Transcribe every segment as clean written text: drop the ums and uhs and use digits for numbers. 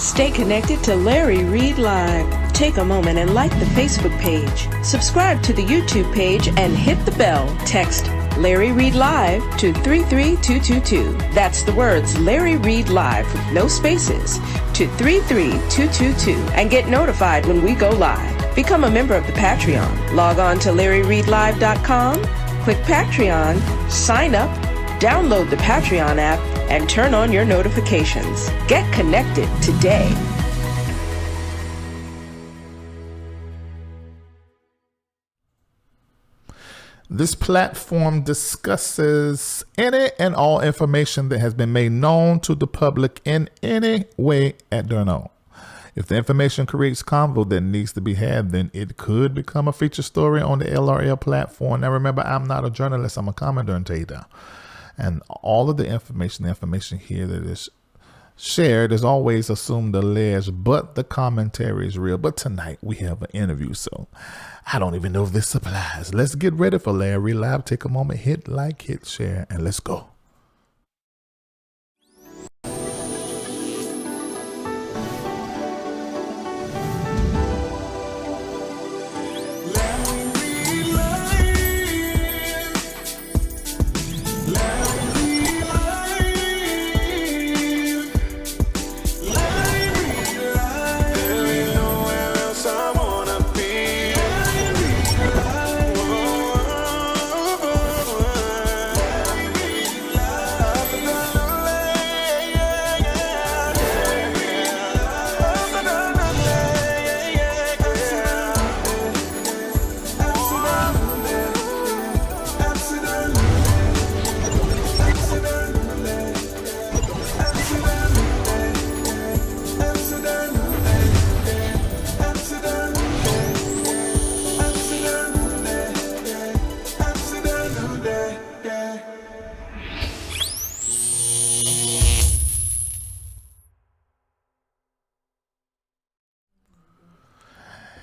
Stay connected to Larry Reid Live. Take a moment and like the Facebook page. Subscribe to the YouTube page and hit the bell. Text Larry Reid Live to 33222. That's the words Larry Reid Live with no spaces to 33222 and get notified when we go live. Become a member of the Patreon. Log on to LarryReidLive.com, click Patreon, sign up, download the Patreon app, and turn on your notifications. Get connected today. This platform discusses any and all information that has been made known to the public in any way at their own. If the information creates convo that needs to be had, then it could become a feature story on the LRL platform. Now remember, I'm not a journalist, I'm a commentator. And all of the information here that is shared is always assumed alleged, but the commentary is real. But tonight we have an interview, so I don't even know if this applies. Let's get ready for Larry Live. Take a moment, hit like, hit share, and let's go.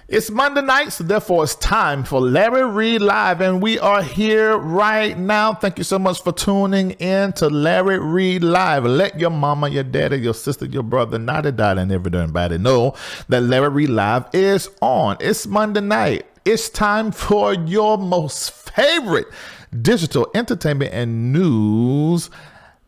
It's Monday night, so therefore it's time for Larry Reid Live, and we are here right now. Thank you so much for tuning in to Larry Reid Live. Let your mama, your daddy, your sister, your brother, naughty dad, and everybody know that Larry Reid Live is on. It's Monday night. It's time for your most favorite digital entertainment and news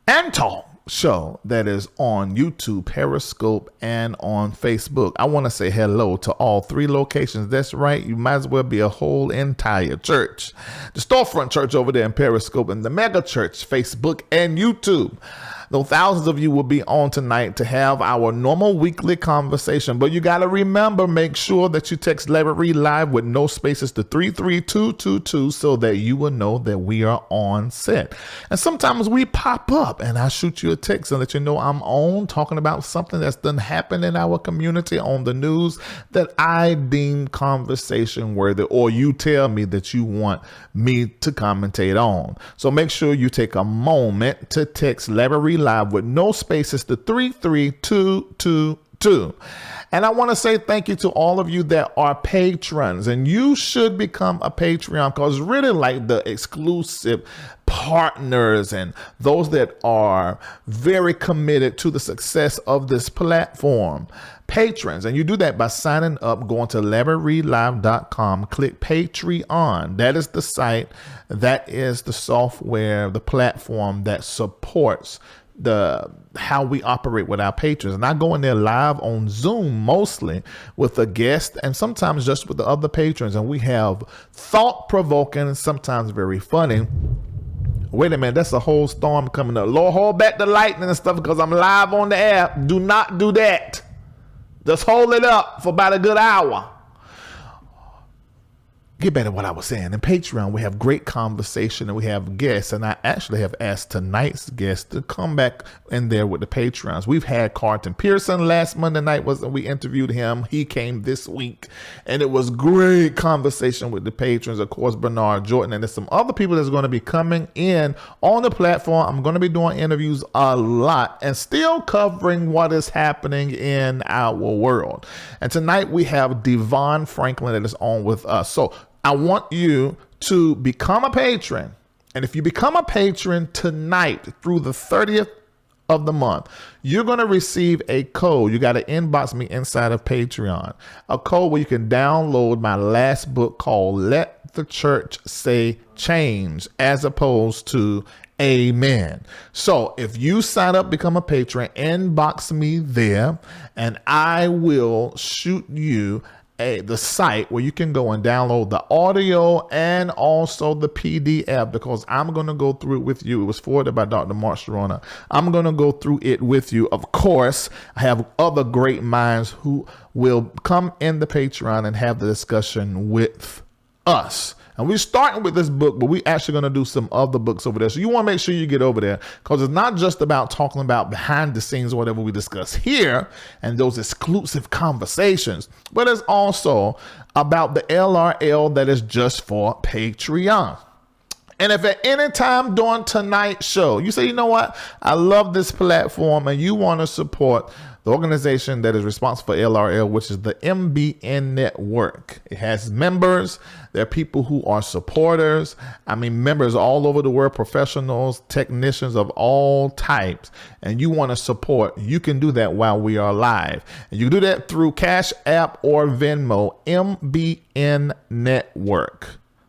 and talk show that is on YouTube, Periscope, and on Facebook. I want to say hello to all three locations. That's right. You might as well be a whole entire church. The storefront church over there in Periscope and the mega church, Facebook and YouTube. Though thousands of you will be on tonight to have our normal weekly conversation. But you got to remember, make sure that you text Larry Reid Live with no spaces to 33222 so that you will know that we are on set. And sometimes we pop up and I shoot you a text and let you know I'm on, talking about something that's done happened in our community on the news that I deem conversation worthy, or you tell me that you want me to commentate on. So make sure you take a moment to text Larry Reid Live with no spaces to 33222. And I want to say thank you to all of you that are patrons, and you should become a Patreon, because really like the exclusive partners and those that are very committed to the success of this platform. Patrons, and you do that by signing up, going to LarryReidLive.com, click Patreon. That is the site, that is the software, the platform that supports how we operate with our patrons. And I go in there live on Zoom, mostly with a guest and sometimes just with the other patrons. And we have thought-provoking and sometimes very funny. Wait a minute, that's a whole storm coming up. Lord, hold back the lightning and stuff because I'm live on the app. Do not do that. Just hold it up for about a good hour. Get back to what I was saying. In Patreon, we have great conversation and we have guests. And I actually have asked tonight's guest to come back in there with the Patreons. We've had Carlton Pearson last Monday night. We interviewed him. He came this week. And it was great conversation with the patrons. Of course, Bernard Jordan. And there's some other people that's going to be coming in on the platform. I'm going to be doing interviews a lot and still covering what is happening in our world. And tonight we have Devon Franklin that is on with us. So I want you to become a patron. And if you become a patron tonight through the 30th of the month, you're going to receive a code. You got to inbox me inside of Patreon, a code where you can download my last book called Let the Church Say Change, as opposed to Amen. So if you sign up, become a patron, inbox me there, and I will shoot you the site where you can go and download the audio and also the PDF, because I'm going to go through it with you. It was forwarded by Dr. Mark Sharona. I'm going to go through it with you. Of course, I have other great minds who will come in the Patreon and have the discussion with us. And we're starting with this book, but we're actually going to do some other books over there. So you want to make sure you get over there, because it's not just about talking about behind the scenes or whatever we discuss here and those exclusive conversations, but it's also about the LRL that is just for Patreon. And if at any time during tonight's show, you say, you know what, I love this platform, and you want to support the organization that is responsible for LRL, which is the MBNNetwork. It has members. There are people who are supporters. I mean, members all over the world, professionals, technicians of all types. And you want to support, you can do that while we are live. And you can do that through CashApp or Venmo, MBNNetwork.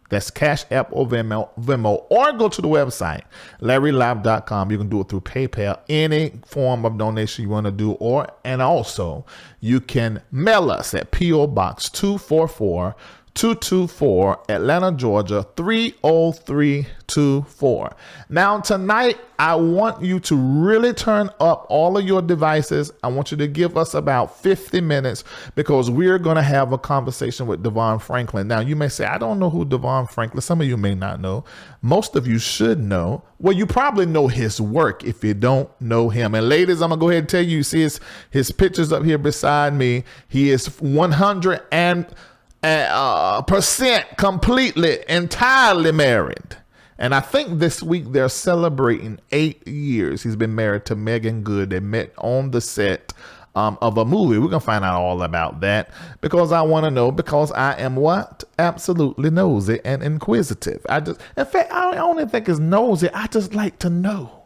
That's CashApp or Venmo, or go to the website, LarryReidLive.com. You can do it through PayPal, any form of donation you want to do, and also you can mail us at P.O. Box 244-224, Atlanta, Georgia 30324. Now tonight, I want you to really turn up all of your devices. I want you to give us about 50 minutes, because we're going to have a conversation with Devon Franklin. Now you may say, I don't know who Devon Franklin. Some of you may not know. Most of you should know. Well, you probably know his work if you don't know him. And ladies, I'm gonna go ahead and tell you, see his pictures up here beside me. He is 100% completely, entirely married. And I think this week they're celebrating 8 years. He's been married to Megan Good. They met on the set of a movie. We're going to find out all about that, because I want to know, because I am what? Absolutely nosy and inquisitive. In fact, I don't even think it's nosy. I just like to know.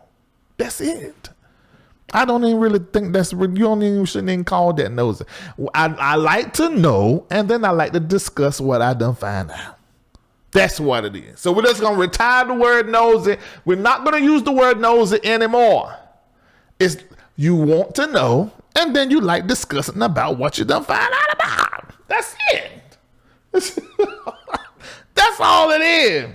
That's it. I don't even really think shouldn't even call that nosy. I like to know, and then I like to discuss what I done find out. That's what it is. So we're just going to retire the word nosy. We're not going to use the word nosy anymore. It's you want to know, and then you like discussing about what you done find out about. That's it. That's all it is.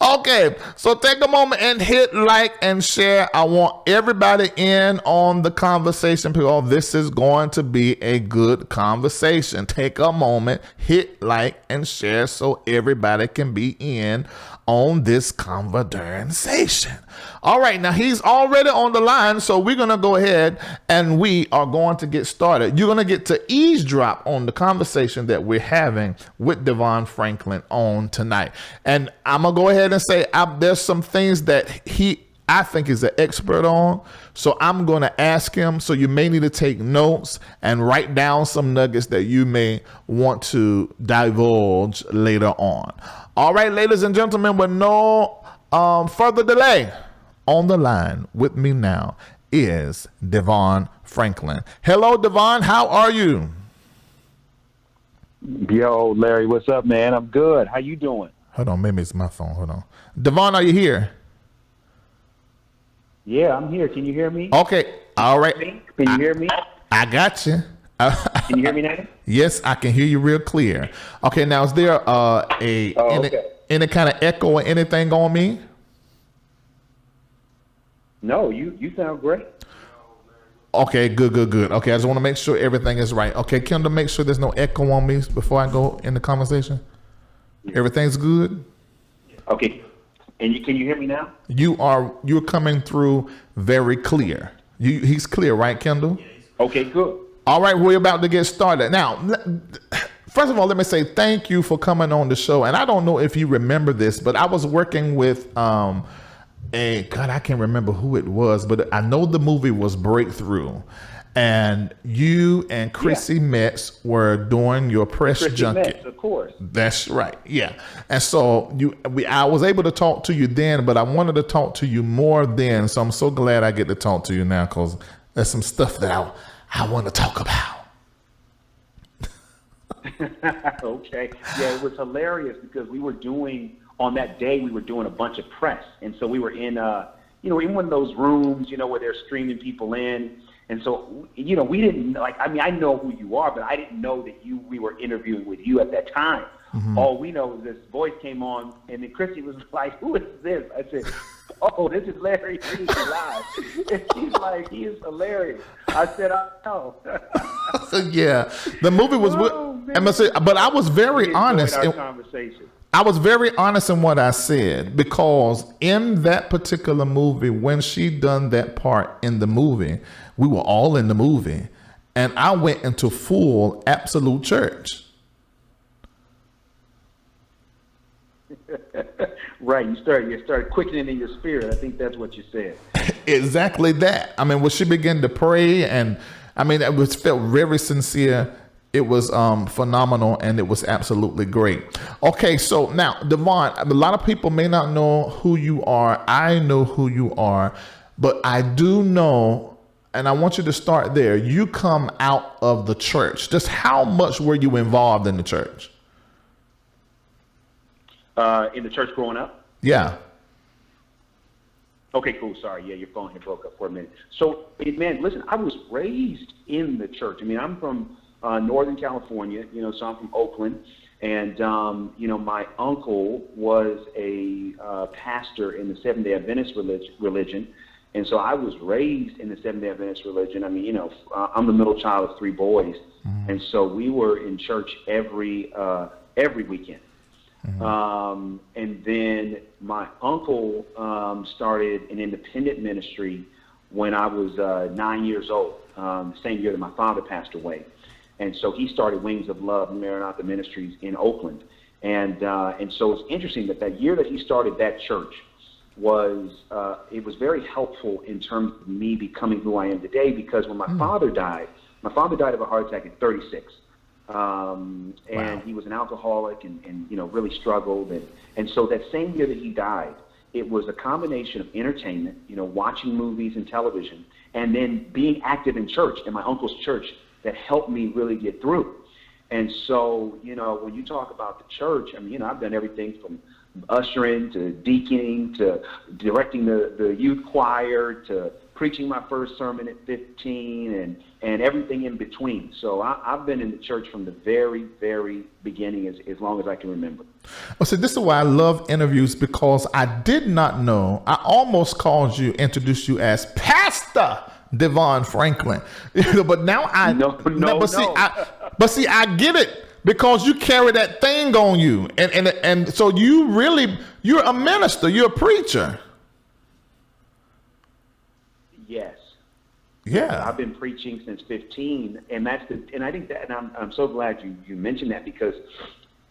Okay, so take a moment and hit like and share. I want everybody in on the conversation, because this is going to be a good conversation. Take a moment, hit like and share, so everybody can be in on this conversation. All right, now he's already on the line, so we're going to go ahead and we are going to get started. You're going to get to eavesdrop on the conversation that we're having with Devon Franklin on tonight. And I'm going to go ahead and say there's some things that I think is an expert on. So I'm going to ask him. So you may need to take notes and write down some nuggets that you may want to divulge later on. All right, ladies and gentlemen, with no further delay, on the line with me now is Devon Franklin. Hello, Devon. How are you? Yo, Larry, what's up, man? I'm good. How you doing? Hold on, maybe it's my phone. Hold on. Devon, are you here? Yeah, I'm here. Can you hear me? Okay. All right. Can you hear me? I got you. Can you hear me now? Yes, I can hear you real clear. Okay, now is there any kind of echo or anything on me? No, you sound great. Okay, good. Okay, I just want to make sure everything is right. Okay, Kendall, make sure there's no echo on me before I go in the conversation. Everything's good? Okay. And can you hear me now? You're coming through very clear. He's clear, right, Kendall? Okay, good. All right, we're about to get started. Now, first of all, let me say thank you for coming on the show. And I don't know if you remember this, but I was working with I can't remember who it was, but I know the movie was Breakthrough. And you and Chrissy Metz were doing your press Chrissy junket. Metz, of course. That's right. Yeah. And so I was able to talk to you then, but I wanted to talk to you more then. So I'm so glad I get to talk to you now, because there's some stuff that I want to talk about. Okay. Yeah, it was hilarious because on that day, we were doing a bunch of press. And so we were in one of those rooms, where they're streaming people in. And so, we didn't I know who you are, but I didn't know that we were interviewing with you at that time. Mm-hmm. All we know is this voice came on, and then Chrissy was like, "Who is this?" I said, "Oh, this is LarryReidLive." And she's like, "He is hilarious." I said, "I know." So yeah, the movie was. But I was very honest. Our conversation. I was very honest in what I said, because in that particular movie, when she done that part in the movie, we were all in the movie, and I went into full absolute church. Right, you started quickening in your spirit. I think that's what you said. Exactly that. I mean, when she began to pray, and I mean, it felt very sincere. It was phenomenal, and it was absolutely great. Okay, so now, Devon, a lot of people may not know who you are. I know who you are, but I do know, and I want you to start there. You come out of the church. Just how much were you involved in the church? In the church growing up? Yeah. Okay, cool. Sorry. Yeah, your phone had broke up for a minute. So, man, listen, I was raised in the church. I mean, I'm from Northern California, so I'm from Oakland. And, my uncle was a pastor in the Seventh-day Adventist religion. And so I was raised in the Seventh-day Adventist religion. I mean, I'm the middle child of three boys. Mm-hmm. And so we were in church every weekend. Mm-hmm. And then my uncle started an independent ministry when I was 9 years old, the same year that my father passed away. And so he started Wings of Love, Maranatha Ministries in Oakland. And so it's interesting that year that he started that church it was very helpful in terms of me becoming who I am today, because when my father died of a heart attack at 36. And he was an alcoholic and really struggled. And so that same year that he died, it was a combination of entertainment, watching movies and television, and then being active in church, in my uncle's church, that helped me really get through. And so, when you talk about the church, I mean, I've done everything from ushering to deaconing to directing the youth choir to preaching my first sermon at 15 and everything in between. So I've been in the church from the very, very beginning, as long as I can remember. Well, see, this is why I love interviews, because I did not know. I almost introduced you as Pastor Devon Franklin, but now I see, I get it, because you carry that thing on you, and so you're a minister, you're a preacher. Yes. Yeah. I've been preaching since 15, and I think that, and I'm so glad you mentioned that, because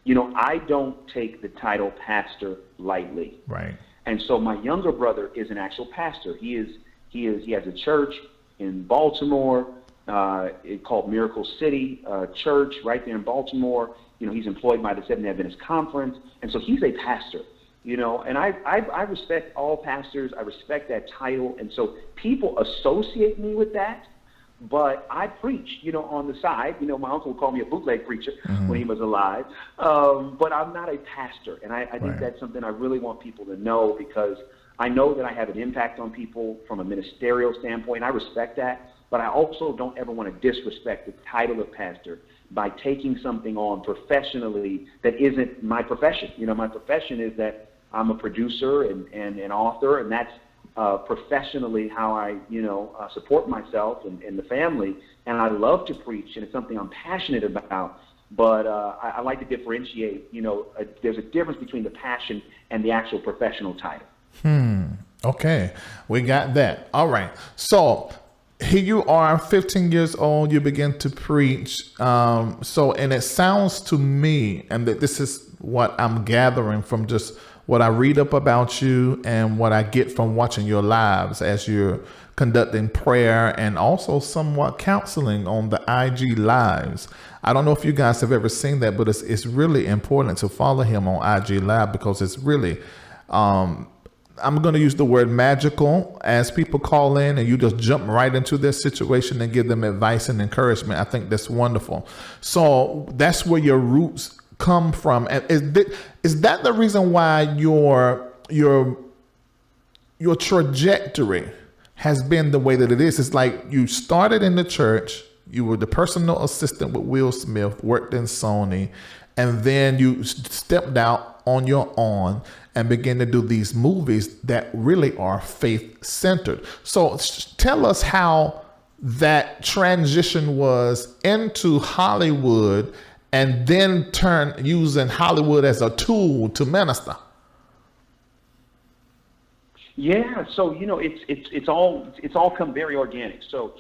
I don't take the title pastor lightly. Right. And so my younger brother is an actual pastor. He has a church in Baltimore, called Miracle City Church right there in Baltimore. He's employed by the Seventh-day Adventist Conference, and so he's a pastor. And I respect all pastors. I respect that title, and so people associate me with that. But I preach, on the side. My uncle would call me a bootleg preacher when he was alive. But I'm not a pastor, and I think that's something I really want people to know, because I know that I have an impact on people from a ministerial standpoint. I respect that, but I also don't ever want to disrespect the title of pastor by taking something on professionally that isn't my profession. My profession is that I'm a producer and an author, and that's professionally how I, support myself and the family. And I love to preach, and it's something I'm passionate about. But I like to differentiate. There's a difference between the passion and the actual professional title. Okay, we got that. All right. So here you are, 15 years old. You begin to preach. And it sounds to me, and that this is what I'm gathering from just what I read up about you and what I get from watching your lives as you're conducting prayer and also somewhat counseling on the IG Lives. I don't know if you guys have ever seen that, but it's really important to follow him on IG Live because it's really, I'm going to use the word magical as people call in and you just jump right into their situation and give them advice and encouragement. I think that's wonderful. So that's where your roots come from. And is that the reason why your trajectory has been the way that it is? It's like you started in the church, you were the personal assistant with Will Smith, worked in Sony, and then you stepped out on your own and began to do these movies that really are faith-centered. So tell us how that transition was into Hollywood and then using Hollywood as a tool to minister. Yeah, so it's all come very organic. So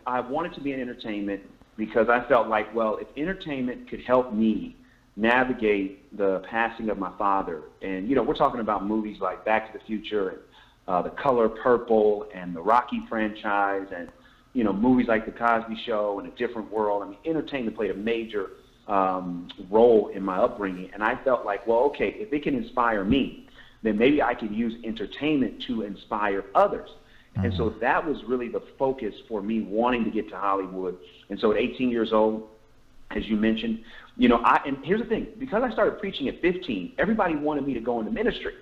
I wanted to be in entertainment because I felt like, well, if entertainment could help me navigate the passing of my father, and we're talking about movies like Back to the Future, and The Color Purple, and the Rocky franchise, and movies like The Cosby Show and A Different World. I mean, entertainment played a major role in my upbringing, and I felt like, well, okay, if it can inspire me, then maybe I could use entertainment to inspire others. And so that was really the focus for me wanting to get to Hollywood. And so at 18 years old, as you mentioned, and here's the thing, because I started preaching at 15, everybody wanted me to go into ministry.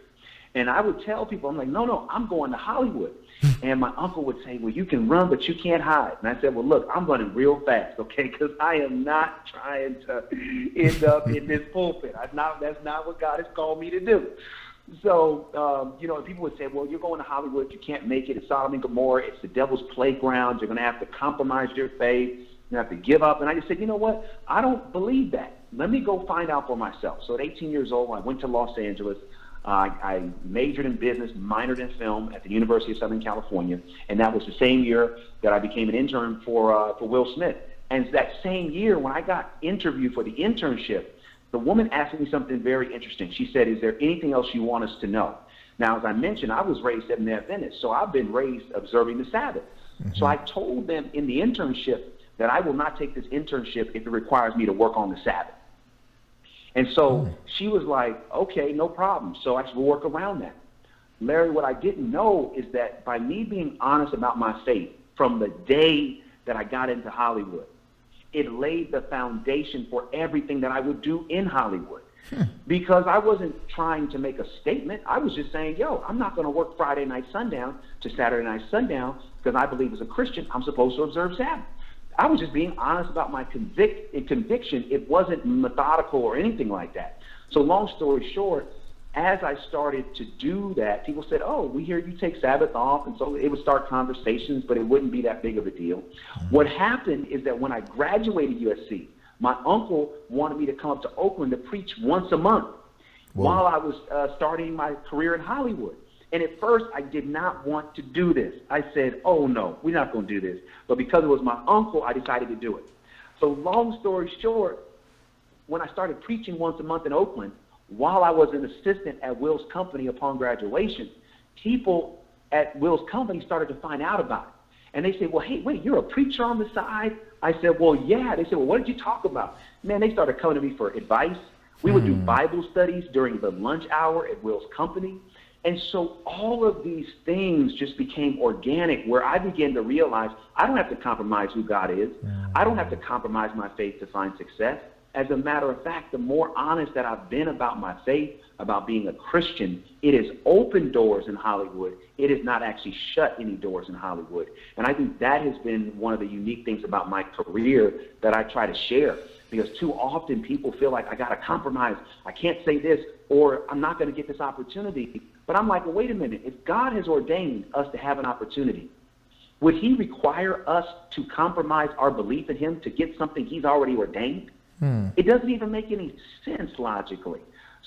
And I would tell people, I'm like, no, I'm going to Hollywood. And my uncle would say, well, you can run, but you can't hide. And I said, well, look, I'm running real fast, okay, because I am not trying to end up in this pulpit. That's not what God has called me to do. So, people would say, well, you're going to Hollywood, you can't make it. It's Sodom and Gomorrah. It's the devil's playground. You're going to have to compromise your faith. You have to give up. And I just said, you know what? I don't believe that. Let me go find out for myself. So at 18 years old, I went to Los Angeles. I majored in business, minored in film at the University of Southern California. And that was the same year that I became an intern for Will Smith. And that same year when I got interviewed for the internship, the woman asked me something very interesting. She said, is there anything else you want us to know? Now, as I mentioned, I was raised Seventh-day Adventist, so I've been raised observing the Sabbath. Mm-hmm. So I told them in the internship that I will not take this internship if it requires me to work on the Sabbath. And so she was like, okay, no problem. So I should work around that. Larry, what I didn't know is that by me being honest about my faith from the day that I got into Hollywood, it laid the foundation for everything that I would do in Hollywood. Because I wasn't trying to make a statement. I was just saying, I'm not going to work Friday night sundown to Saturday night sundown because I believe as a Christian I'm supposed to observe Sabbath. I was just being honest about my conviction. It wasn't methodical or anything like that. So long story short, as I started to do that, people said, oh, we hear you take Sabbath off. And so it would start conversations, but it wouldn't be that big of a deal. What happened is that when I graduated USC, my uncle wanted me to come up to Oakland to preach once a month while I was starting my career in Hollywood. And at first, I did not want to do this. I said, oh, no, we're not going to do this. But because it was my uncle, I decided to do it. So long story short, when I started preaching once a month in Oakland, while I was an assistant at Will's company upon graduation, people at Will's company started to find out about it. And they said, well, hey, wait, you're a preacher on the side? I said, well, yeah. They said, well, what did you talk about? Man, they started coming to me for advice. We would do Bible studies during the lunch hour at Will's company. And so all of these things just became organic, where I began to realize I don't have to compromise who God is. I don't have to compromise my faith to find success. As a matter of fact, the more honest that I've been about my faith, about being a Christian, it has opened doors in Hollywood. It has not actually shut any doors in Hollywood. And I think that has been one of the unique things about my career that I try to share, because too often people feel like I got to compromise. I can't say this, or I'm not going to get this opportunity. But I'm like, well, wait a minute. If God has ordained us to have an opportunity, would he require us to compromise our belief in him to get something he's already ordained? It doesn't even make any sense logically.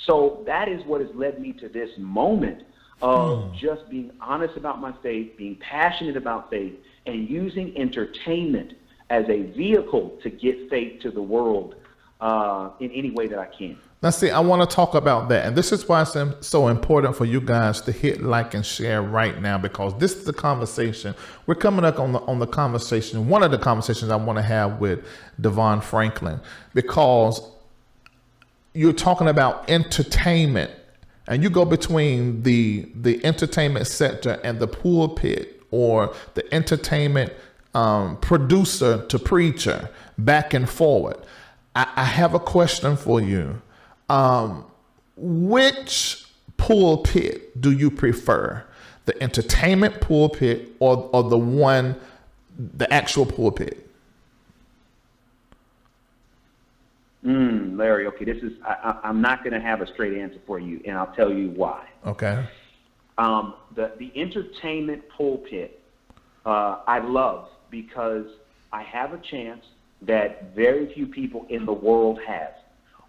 So that is what has led me to this moment of just being honest about my faith, being passionate about faith, and using entertainment as a vehicle to get faith to the world in any way that I can. Now, see, I want to talk about that. And this is why it's so important for you guys to hit like and share right now, because this is the conversation. We're coming up on the conversation, one of the conversations I want to have with Devon Franklin, because you're talking about entertainment, and you go between the entertainment sector and the pulpit, or the entertainment producer to preacher, back and forward. I have a question for you. Which pulpit do you prefer? The entertainment pulpit or the actual pulpit? Larry, okay, I'm not going to have a straight answer for you, and I'll tell you why. Okay. The entertainment pulpit, I love, because I have a chance that very few people in the world have,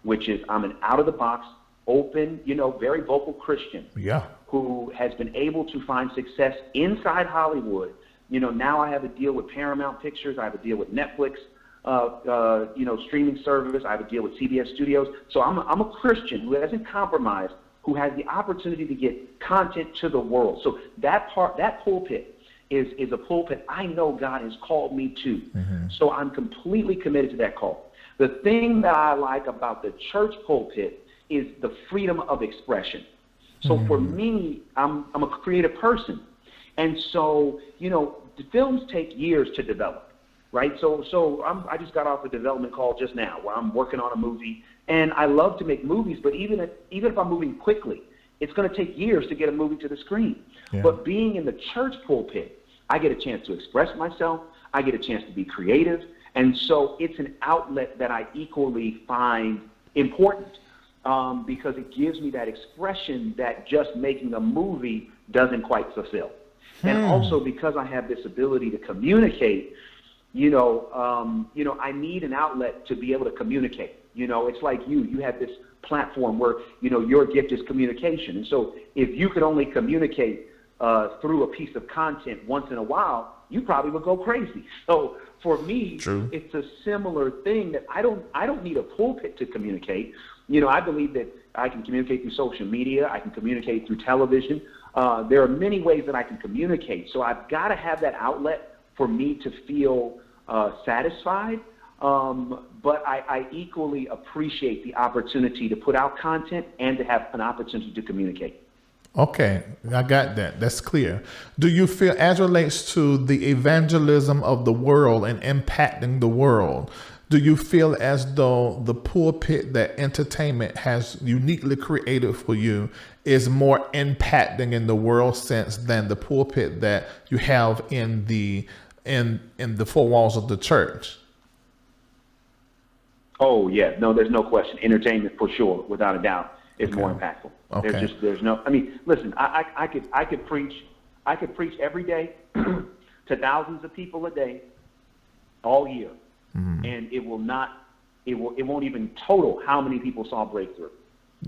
which is I'm an out-of-the-box, open, very vocal Christian, who has been able to find success inside Hollywood. Now I have a deal with Paramount Pictures. I have a deal with Netflix, streaming service. I have a deal with CBS Studios. So I'm a Christian who hasn't compromised, who has the opportunity to get content to the world. So that pulpit is a pulpit I know God has called me to. Mm-hmm. So I'm completely committed to that call. The thing that I like about the church pulpit is the freedom of expression. So for me, I'm a creative person. And so, the films take years to develop, right? So I just got off a development call just now where I'm working on a movie, and I love to make movies, but even if I'm moving quickly, it's going to take years to get a movie to the screen. Yeah. But being in the church pulpit, I get a chance to express myself. I get a chance to be creative. And so it's an outlet that I equally find important, because it gives me that expression that just making a movie doesn't quite fulfill. And also because I have this ability to communicate, I need an outlet to be able to communicate. It's like you have this platform where, your gift is communication. And so if you could only communicate through a piece of content once in a while, you probably would go crazy. So for me, It's a similar thing that I don't need a pulpit to communicate. I believe that I can communicate through social media. I can communicate through television. There are many ways that I can communicate. So I've got to have that outlet for me to feel satisfied. But I equally appreciate the opportunity to put out content and to have an opportunity to communicate. Okay, I got that. That's clear. Do you feel, as relates to the evangelism of the world and impacting the world, do you feel as though the pulpit that entertainment has uniquely created for you is more impacting in the world sense than the pulpit that you have in the four walls of the church? Oh yeah, no, there's no question. Entertainment, for sure, without a doubt, is more impactful. Okay. There's no. I mean, listen, I could preach every day to thousands of people a day, all year, and it won't even total how many people saw Breakthrough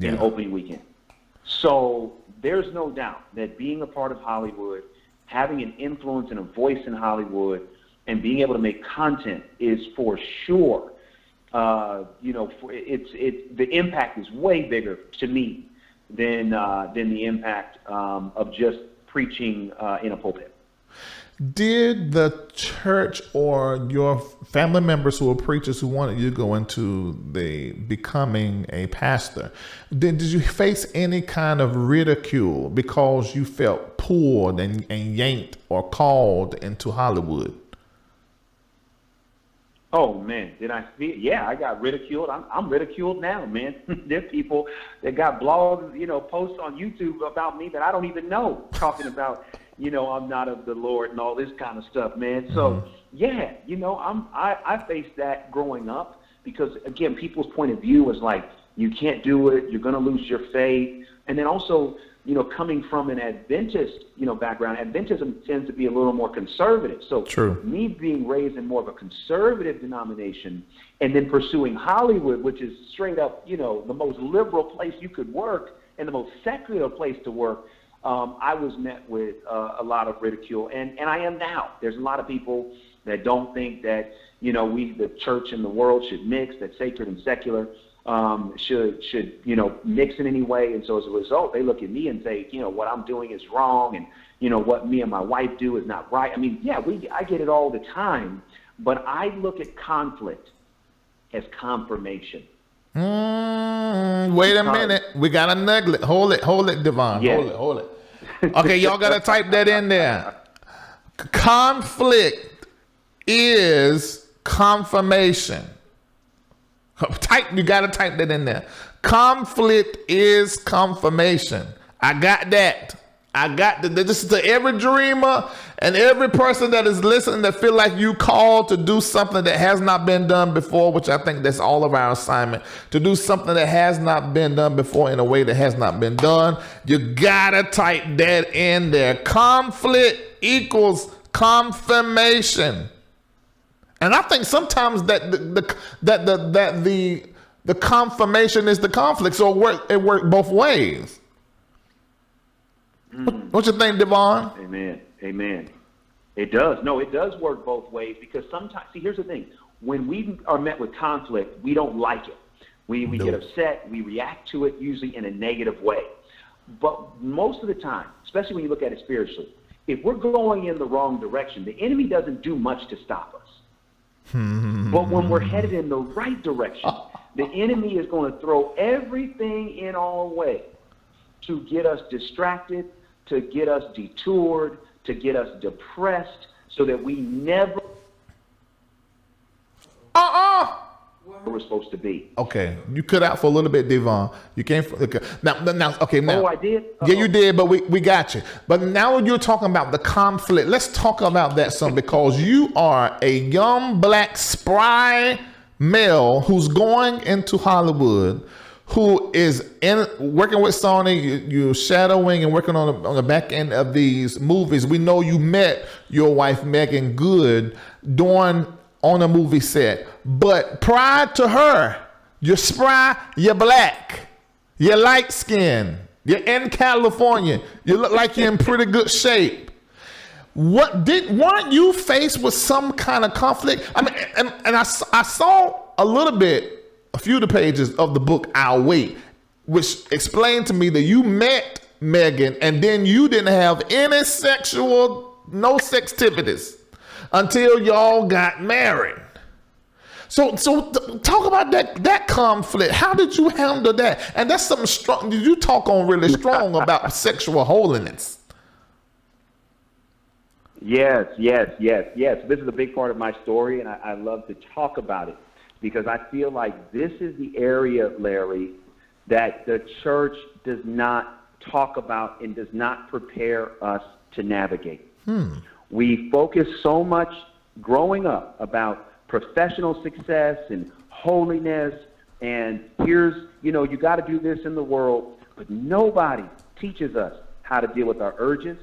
in opening weekend. So there's no doubt that being a part of Hollywood, having an influence and a voice in Hollywood, and being able to make content is for sure. The impact is way bigger to me than the impact of just preaching in a pulpit. Did the church or your family members who were preachers who wanted you to go into becoming a pastor, did you face any kind of ridicule because you felt pulled and yanked or called into Hollywood? Oh man, did I feel? Yeah, I got ridiculed. I'm ridiculed now, man. There's people that got blogs, posts on YouTube about me that I don't even know, talking about, I'm not of the Lord and all this kind of stuff, man. So yeah, I faced that growing up because again, people's point of view was like, you can't do it, you're gonna lose your faith, and then also, coming from an Adventist, background, Adventism tends to be a little more conservative. So me being raised in more of a conservative denomination and then pursuing Hollywood, which is straight up, the most liberal place you could work and the most secular place to work, I was met with a lot of ridicule. And I am now. There's a lot of people that don't think that, the church and the world should mix, that sacred and secular. should mix in any way. And so as a result, they look at me and say, what I'm doing is wrong, and what me and my wife do is not right. I mean, yeah, I get it all the time, but I look at conflict as confirmation. Wait a minute. We got a nugget. Hold it, Devon. Yeah. Hold it. Okay, y'all got to type that in there. Conflict is confirmation. You got to type that in there. Conflict is confirmation. I got that. This is to every dreamer and every person that is listening that feel like you called to do something that has not been done before, which I think that's all of our assignment, to do something that has not been done before in a way that has not been done. You gotta type that in there. Conflict equals confirmation. And I think sometimes that the confirmation is the conflict. So it worked both ways. What you think, Devon? Amen. It does. No, it does work both ways, because sometimes, see, here's the thing. When we are met with conflict, we don't like it. We get upset. We react to it usually in a negative way. But most of the time, especially when you look at it spiritually, if we're going in the wrong direction, the enemy doesn't do much to stop us. But when we're headed in the right direction, the enemy is going to throw everything in our way to get us distracted, to get us detoured, to get us depressed, so that we never where we're supposed to be. Okay, you cut out for a little bit, Devon. You came for now. Oh, I did? Yeah, you did, but we got you. But now you're talking about the conflict. Let's talk about that some, because you are a young black spry male who's going into Hollywood, who is working with Sony. You're shadowing and working on the back end of these movies. We know you met your wife Megan Good on a movie set, but prior to her, you're spry, you're black, you're light skinned, you're in California, you look like you're in pretty good shape. Weren't you faced with some kind of conflict? I mean, and I saw a few of the pages of the book I'll Wait, which explained to me that you met Megan and then you didn't have any no sextivities until y'all got married. So talk about that conflict. How did you handle that? And that's something strong. Did you talk on really strong about sexual holiness? Yes. This is a big part of my story, and I love to talk about it, because I feel like this is the area, Larry, that the church does not talk about and does not prepare us to navigate. We focus so much growing up about professional success and holiness, and here's, you got to do this in the world, but nobody teaches us how to deal with our urges,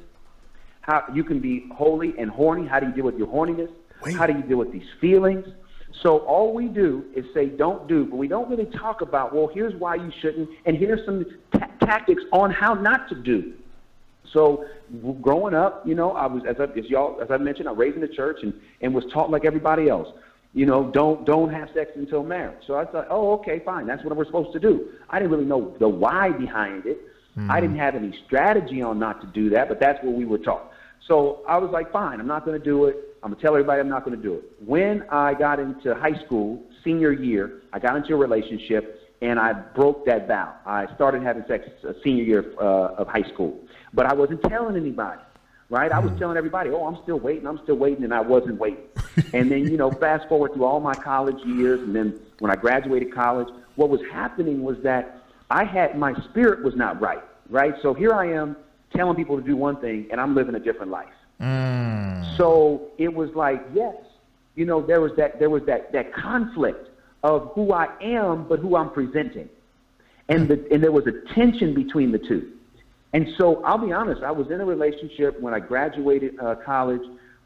how you can be holy and horny. How do you deal with your horniness? How do you deal with these feelings? So all we do is say don't do, but we don't really talk about, well, here's why you shouldn't, and here's some tactics on how not to do. So growing up, I was, as I mentioned, I raised in the church and was taught like everybody else, don't have sex until marriage. So I thought, oh, okay, fine, that's what we're supposed to do. I didn't really know the why behind it. I didn't have any strategy on not to do that, but that's what we were taught. So I was like, fine, I'm not going to do it. I'm going to tell everybody I'm not going to do it. When I got into high school, senior year, I got into a relationship, and I broke that vow. I started having sex senior year of high school. But I wasn't telling anybody, right? I was telling everybody, oh, I'm still waiting, and I wasn't waiting. And then, fast forward through all my college years, and then when I graduated college, what was happening was that my spirit was not right? So here I am telling people to do one thing, and I'm living a different life. So it was like, yes, there was that conflict of who I am, but who I'm presenting. And there was a tension between the two. And so I'll be honest, I was in a relationship when I graduated college,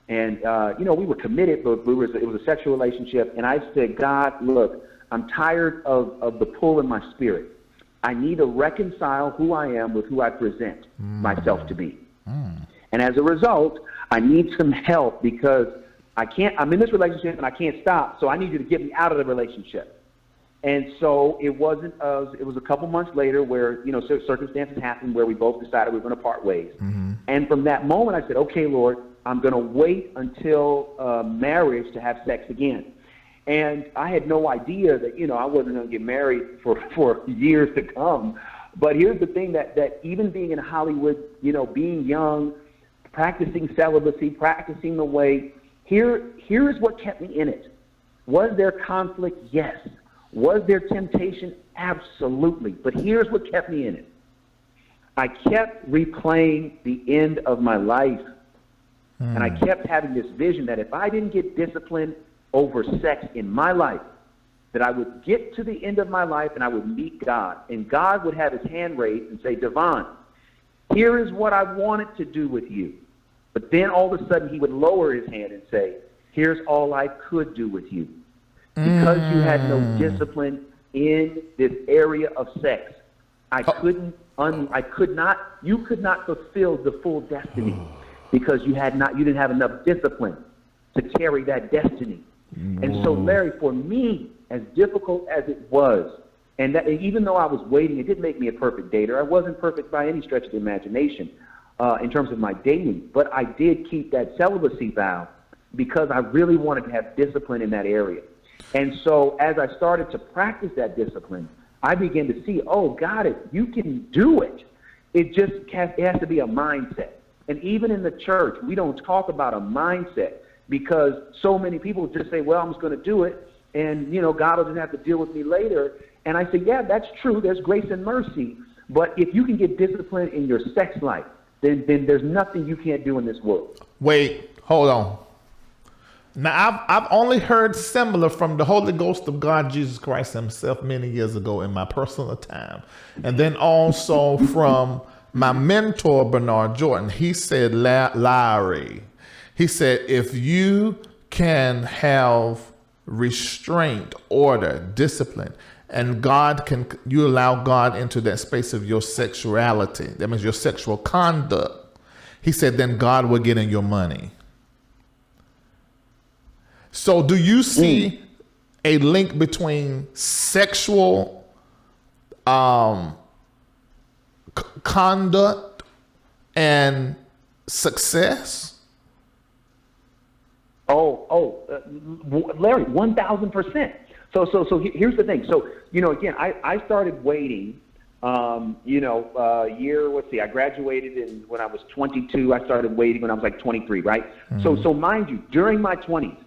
and, we were committed, but it was a sexual relationship. And I said, God, look, I'm tired of the pull in my spirit. I need to reconcile who I am with who I present myself to be. And as a result, I need some help, because I'm in this relationship and I can't stop. So I need you to get me out of the relationship. And so it wasn't. It was a couple months later where circumstances happened where we both decided we were going to part ways. And from that moment, I said, "Okay, Lord, I'm going to wait until marriage to have sex again." And I had no idea that I wasn't going to get married for years to come. But here's the thing: that even being in Hollywood, being young, practicing celibacy, practicing the way, here is what kept me in it. Was there conflict? Yes. Was there temptation? Absolutely. But here's what kept me in it. I kept replaying the end of my life. And I kept having this vision that if I didn't get disciplined over sex in my life, that I would get to the end of my life and I would meet God. And God would have his hand raised and say, "Devon, here is what I wanted to do with you." But then all of a sudden he would lower his hand and say, "Here's all I could do with you." Because you had no discipline in this area of sex, you could not fulfill the full destiny because you didn't have enough discipline to carry that destiny. And so, Larry, for me, as difficult as it was, and that even though I was waiting, it didn't make me a perfect dater. I wasn't perfect by any stretch of the imagination in terms of my dating, but I did keep that celibacy vow because I really wanted to have discipline in that area. And so as I started to practice that discipline, I began to see, oh, got it, you can do it. It has to be a mindset. And even in the church, we don't talk about a mindset because so many people just say, well, I'm just going to do it, and, God will just have to deal with me later. And I say, yeah, that's true. There's grace and mercy. But if you can get discipline in your sex life, then there's nothing you can't do in this world. Wait, hold on. Now, I've only heard similar from the Holy Ghost of God, Jesus Christ himself, many years ago in my personal time. And then also from my mentor, Bernard Jordan. He said, Larry, he said, if you can have restraint, order, discipline, and you allow God into that space of your sexuality, that means your sexual conduct, he said, then God will get in your money. So do you see a link between sexual conduct and success? Larry, 1,000%. So here's the thing. So, again, I started waiting, I graduated when I was 22. I started waiting when I was like 23, right? So mind you, during my 20s,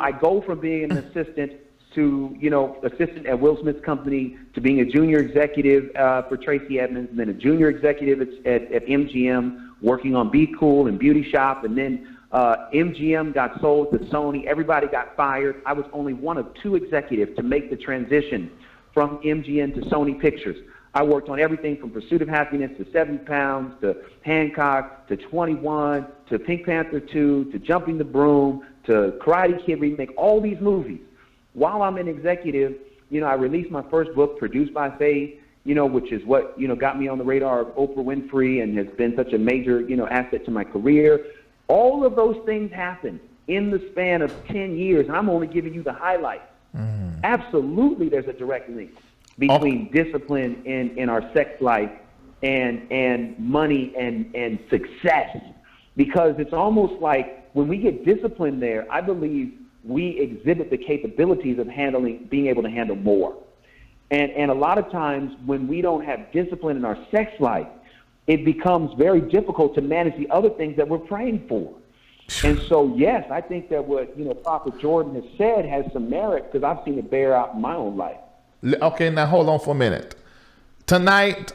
I go from being an assistant to, assistant at Will Smith's company to being a junior executive for Tracy Edmonds, and then a junior executive at MGM working on Be Cool and Beauty Shop. And then MGM got sold to Sony. Everybody got fired. I was only one of two executives to make the transition from MGM to Sony Pictures. I worked on everything from Pursuit of Happiness to 70 Pounds to Hancock to 21 to Pink Panther 2 to Jumping the Broom to Karate Kid remake, all these movies. While I'm an executive, I released my first book, Produced by Faith, which is what, got me on the radar of Oprah Winfrey and has been such a major, asset to my career. All of those things happened in the span of 10 years, and I'm only giving you the highlights. Absolutely, there's a direct link between discipline in our sex life and money and success, because it's almost like when we get disciplined there, I believe we exhibit the capabilities of being able to handle more. And a lot of times when we don't have discipline in our sex life, it becomes very difficult to manage the other things that we're praying for. And so, yes, I think that what Prophet Jordan has said has some merit because I've seen it bear out in my own life. Okay, now hold on for a minute. Tonight,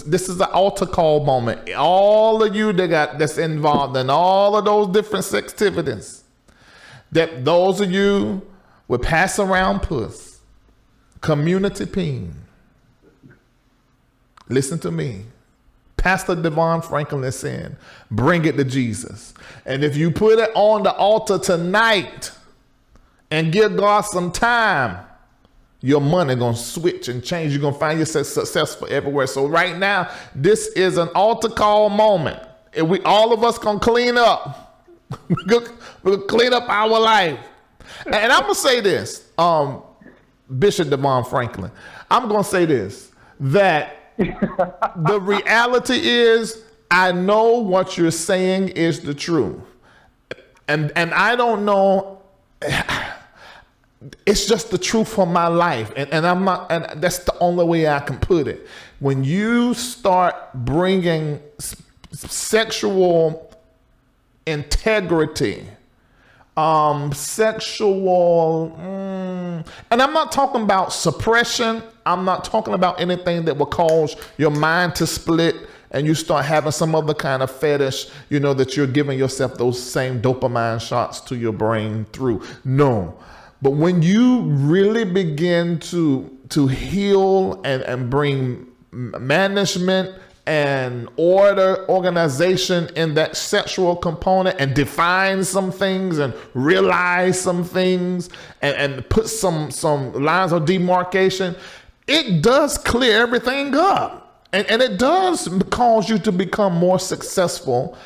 this is an altar call moment. All of you that's involved in all of those different sextivities, that those of you with pass around puss, community peen. Listen to me. Pastor Devon Franklin is saying, bring it to Jesus. And if you put it on the altar tonight and give God some time, your money going to switch and change. You're going to find yourself successful everywhere. So right now, this is an altar call moment. And all of us going to clean up. We're going to clean up our life. And I'm going to say this. Bishop Devon Franklin. I'm going to say this, that the reality is, I know what you're saying is the truth. And I don't know, it's just the truth for my life. And I'm not, and that's the only way I can put it. When you start bringing sexual integrity, sexual, and I'm not talking about suppression. I'm not talking about anything that will cause your mind to split and you start having some other kind of fetish, that you're giving yourself those same dopamine shots to your brain through. No. But when you really begin to heal and bring management and organization in that sexual component and define some things and realize some things and put some lines of demarcation, it does clear everything up. And it does cause you to become more successful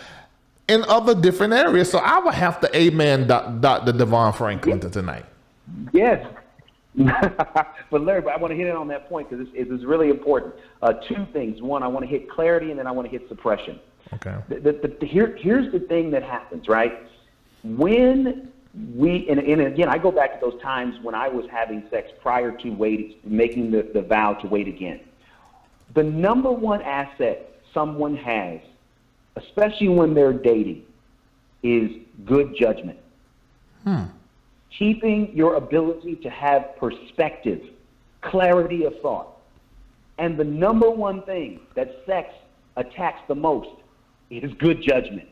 in other different areas. So I would have to amen Dr. Devon Franklin tonight. Yes. But Larry, I want to hit in on that point because it's really important. Two things. One, I want to hit clarity, and then I want to hit suppression. Okay. Here's the thing that happens, right? When and again, I go back to those times when I was having sex prior to making the vow to wait again. The number one asset someone has, especially when they're dating, is good judgment. Keeping your ability to have perspective, clarity of thought. And the number one thing that sex attacks the most is good judgment,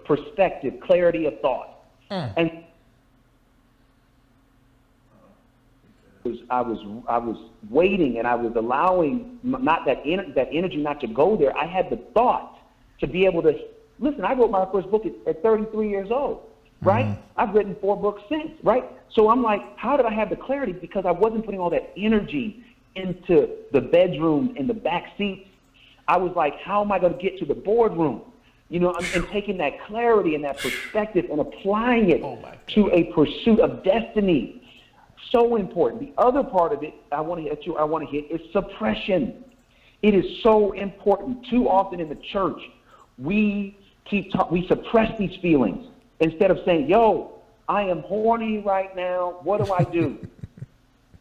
perspective, clarity of thought. And I was waiting, and I was allowing not that energy not to go there. I had the thought to be able to listen. I wrote my first book at 33 years old, right? I've written 4 books since, right? So I'm like, how did I have the clarity? Because I wasn't putting all that energy into the bedroom and the back seats. I was like, how am I going to get to the boardroom? And taking that clarity and that perspective and applying it to a pursuit of destiny. So important. The other part of it I want to hit is suppression. It is so important. Too often in the church, we suppress these feelings instead of saying, yo, I am horny right now. What do I do?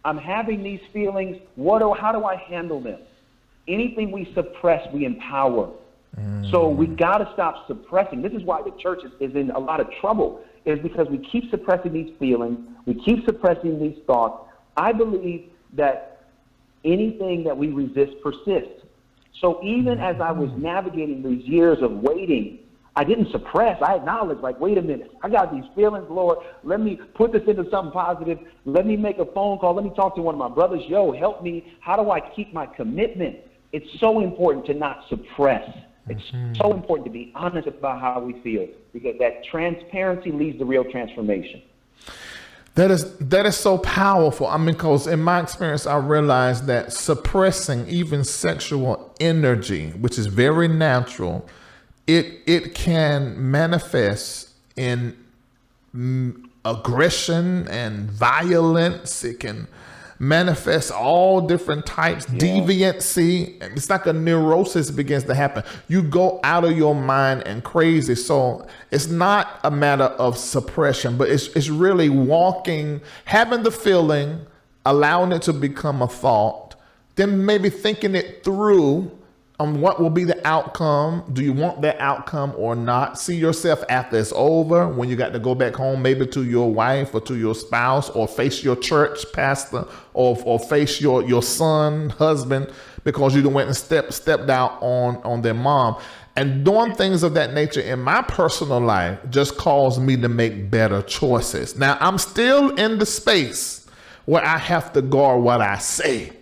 I'm having these feelings. How do I handle them? Anything we suppress, we empower. So we got to stop suppressing. This is why the church is in a lot of trouble, is because we keep suppressing these feelings. We keep suppressing these thoughts. I believe that anything that we resist persists. So even as I was navigating these years of waiting, I didn't suppress. I acknowledged, wait a minute. I got these feelings, Lord. Let me put this into something positive. Let me make a phone call. Let me talk to one of my brothers. Yo, help me. How do I keep my commitment? It's so important to not suppress. It's so important to be honest about how we feel, because that transparency leads to real transformation. That is so powerful. Because in my experience, I realized that suppressing even sexual energy, which is very natural, it can manifest in aggression and violence. It can manifest all different types, deviancy. It's like a neurosis begins to happen. You go out of your mind and crazy. So it's not a matter of suppression, but it's really walking, having the feeling, allowing it to become a thought, then maybe thinking it through on what will be the outcome. Do you want that outcome or not? See yourself after it's over, when you got to go back home, maybe to your wife or to your spouse, or face your church pastor, or face your son, husband, because you went and stepped out on their mom. And doing things of that nature in my personal life just caused me to make better choices. Now, I'm still in the space where I have to guard what I say,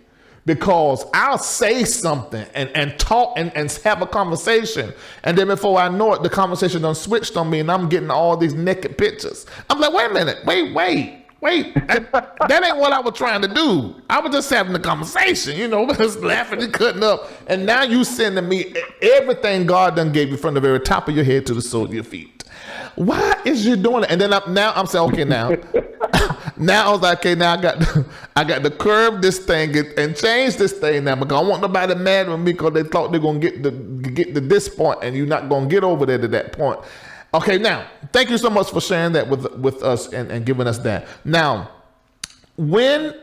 because I'll say something and talk and have a conversation, and then before I know it, the conversation done switched on me, and I'm getting all these naked pictures. I'm like, wait a minute, wait. That ain't what I was trying to do. I was just having a conversation, just laughing and cutting up. And now you sending me everything God done gave you from the very top of your head to the sole of your feet. Why is you doing it? And then I'm saying, okay, now Now I was like, okay, now I got to curb this thing and change this thing now, because I want nobody mad with me because they thought they're gonna get to this point, and you're not gonna get over there to that point. Okay, now thank you so much for sharing that with us and giving us that. Now, when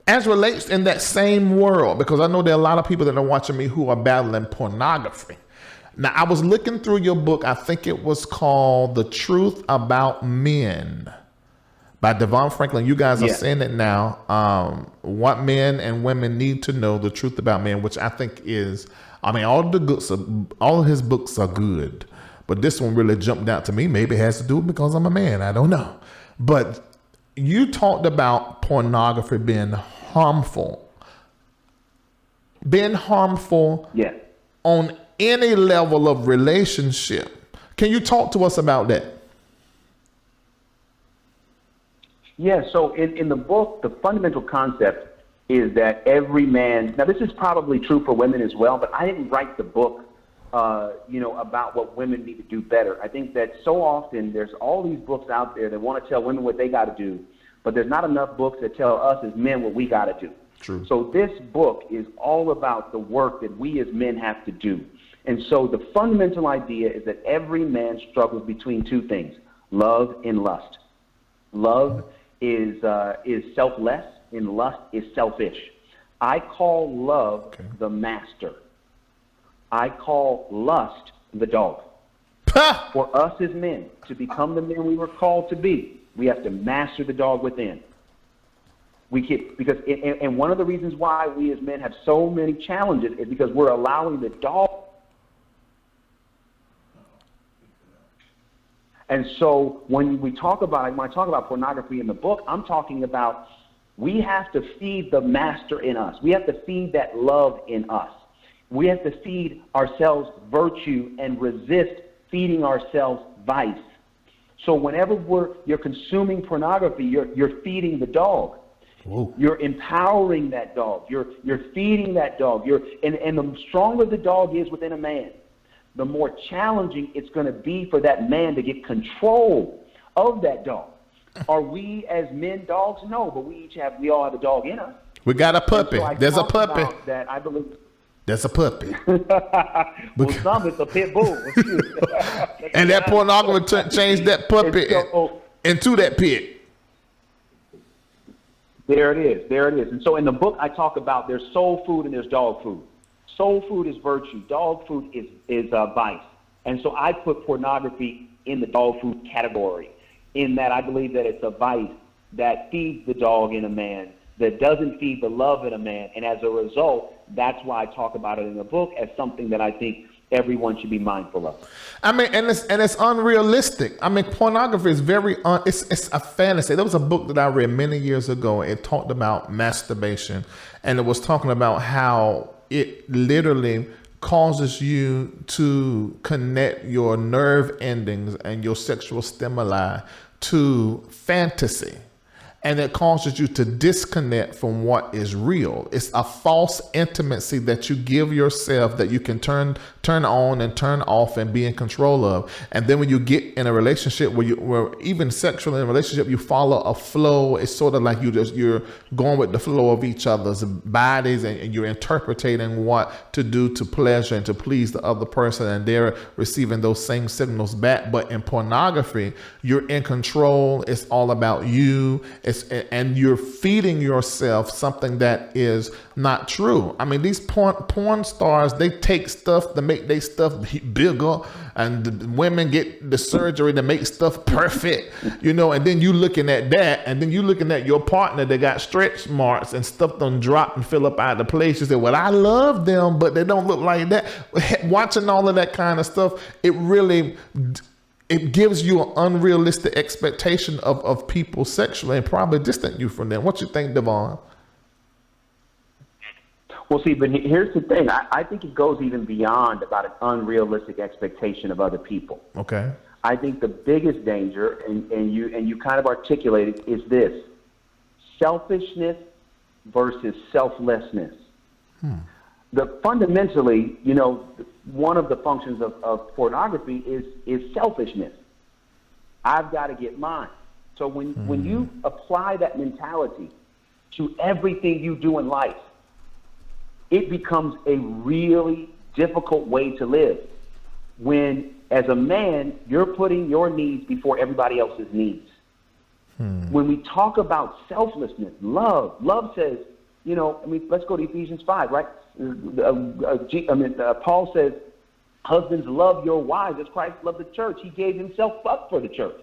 as relates in that same world, because I know there are a lot of people that are watching me who are battling pornography. Now, I was looking through your book. I think it was called The Truth About Men by Devon Franklin. You guys are saying it now. What men and women need to know, the truth about men, which I think is, I mean, all of his books are good, but this one really jumped out to me. Maybe it has to do because I'm a man. I don't know. But you talked about pornography being harmful. On any level of relationship. Can you talk to us about that? Yeah, so in the book, the fundamental concept is that every man, now this is probably true for women as well, but I didn't write the book, about what women need to do better. I think that so often there's all these books out there that want to tell women what they got to do, but there's not enough books that tell us as men what we got to do. True. So this book is all about the work that we as men have to do. And so the fundamental idea is that every man struggles between two things, love and lust. Love is selfless, and lust is selfish. I call love the master. I call lust the dog. For us as men to become the men we were called to be, we have to master the dog within. Because one of the reasons why we as men have so many challenges is because we're allowing the dog. And so when I talk about pornography in the book, I'm talking about we have to feed the master in us. We have to feed that love in us. We have to feed ourselves virtue and resist feeding ourselves vice. So whenever you're consuming pornography, you're feeding the dog. Whoa. You're empowering that dog. You're feeding that dog. And the stronger the dog is within a man, the more challenging it's going to be for that man to get control of that dog. Are we as men dogs? No, but we all have a dog in us. We got a puppy. So there's a puppy. That I believe. There's a puppy. Well, some it's a pit bull. And that pornography changed that puppy into that pit. There it is. And so in the book, I talk about there's soul food and there's dog food. Soul food is virtue. Dog food is vice. And so I put pornography in the dog food category, in that I believe that it's a vice that feeds the dog in a man, that doesn't feed the love in a man. And as a result, that's why I talk about it in the book as something that I think everyone should be mindful of. I mean, and it's unrealistic. I mean, pornography is it's a fantasy. There was a book that I read many years ago. It talked about masturbation, and it was talking about how it literally causes you to connect your nerve endings and your sexual stimuli to fantasy. And it causes you to disconnect from what is real. It's a false intimacy that you give yourself that you can turn on and turn off and be in control of. And then when you get in a relationship where even sexually in a relationship, you follow a flow. It's sort of like you're going with the flow of each other's bodies, and you're interpreting what to do to pleasure and to please the other person, and they're receiving those same signals back. But in pornography, you're in control. It's all about you. And you're feeding yourself something that is not true. I mean, these porn stars, they take stuff to make their stuff bigger, and the women get the surgery to make stuff perfect, and then you looking at that, and then you looking at your partner that got stretch marks and stuff done drop and fill up out of place. You say, well, I love them, but they don't look like that. Watching all of that kind of stuff, it gives you an unrealistic expectation of people sexually and probably distant you from them. What you think, Devon? Well, see, but here's the thing. I think it goes even beyond about an unrealistic expectation of other people. Okay. I think the biggest danger, and you kind of articulated, is this: selfishness versus selflessness. Fundamentally, one of the functions of pornography is selfishness. I've got to get mine. So when you apply that mentality to everything you do in life, it becomes a really difficult way to live. When, as a man, you're putting your needs before everybody else's needs. When we talk about selflessness, love says, let's go to Ephesians 5, right? Paul says, husbands, love your wives as Christ loved the church. He gave himself up for the church.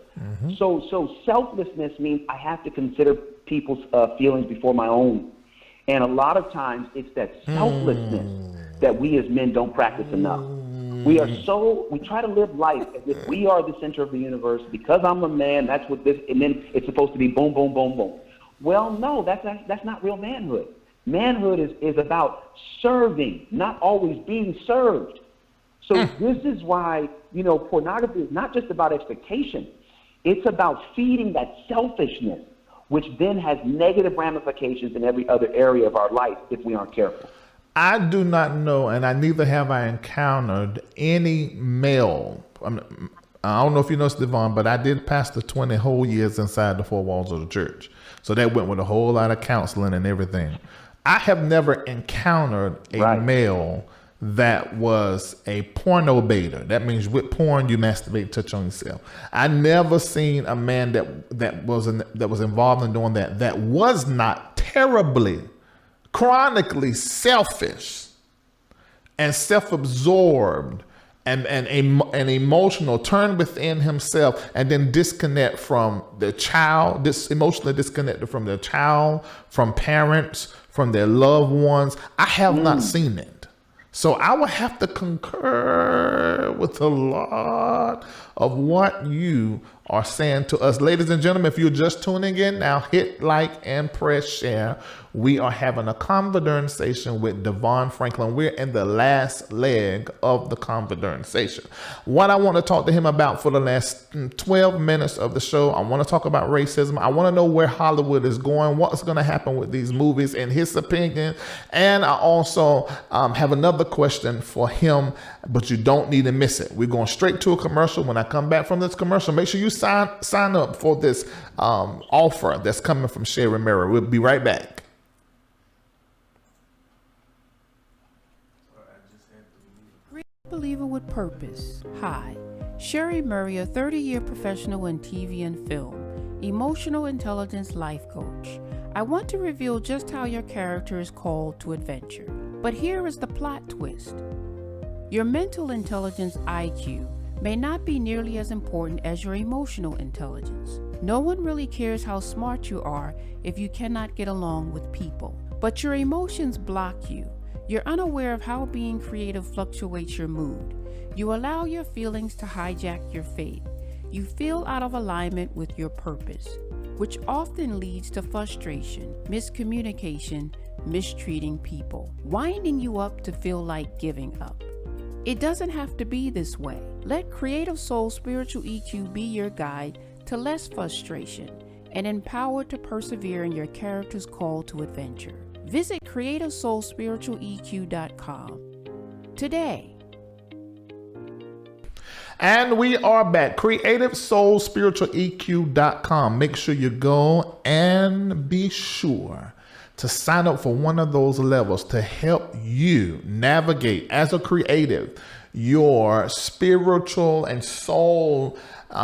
So selflessness means I have to consider people's feelings before my own. And a lot of times it's that selflessness that we as men don't practice enough. We try to live life as if we are the center of the universe. Because I'm a man, that's what this, and then it's supposed to be boom, boom, boom, boom. Well, no, that's not real manhood. Manhood is about serving, not always being served. So this is why, pornography is not just about expectation. It's about feeding that selfishness, which then has negative ramifications in every other area of our life if we aren't careful. I do not know, and neither have I encountered any male. I don't know if you know, Devon, but I did pastor 20 whole years inside the four walls of the church. So that went with a whole lot of counseling and everything. I have never encountered a male that was a porno baiter. That means with porn, you masturbate, touch on yourself. I never seen a man that was involved in doing that was not terribly, chronically selfish and self-absorbed and emotional, turn within himself and then disconnect from the child, emotionally disconnected from their child, from parents, from their loved ones. I have not seen it. So I would have to concur with a lot of what you are saying to us. Ladies and gentlemen, if you're just tuning in now, hit like and press share. We are having a conversation with Devon Franklin. We're in the last leg of the conversation. What I want to talk to him about for the last 12 minutes of the show, I want to talk about racism. I want to know where Hollywood is going, what's going to happen with these movies, in his opinion. And I also have another question for him, but you don't need to miss it. We're going straight to a commercial. When I come back from this commercial, make sure you sign up for this offer that's coming from Sherry Murray. We'll be right back. Believer with purpose. Hi, Sherry Murray, a 30-year professional in TV and film, emotional intelligence life coach. I want to reveal just how your character is called to adventure. But here is the plot twist. Your mental intelligence, IQ, may not be nearly as important as your emotional intelligence. No one really cares how smart you are if you cannot get along with people. But your emotions block you. You're unaware of how being creative fluctuates your mood. You allow your feelings to hijack your faith. You feel out of alignment with your purpose, which often leads to frustration, miscommunication, mistreating people, winding you up to feel like giving up. It doesn't have to be this way. Let Creative Soul Spiritual EQ be your guide to less frustration and empowered to persevere in your character's call to adventure. Visit CreativeSoulSpiritualEQ.com today. And we are back. CreativeSoulSpiritualEQ.com. Make sure you go and be sure to sign up for one of those levels to help you navigate as a creative your spiritual and soul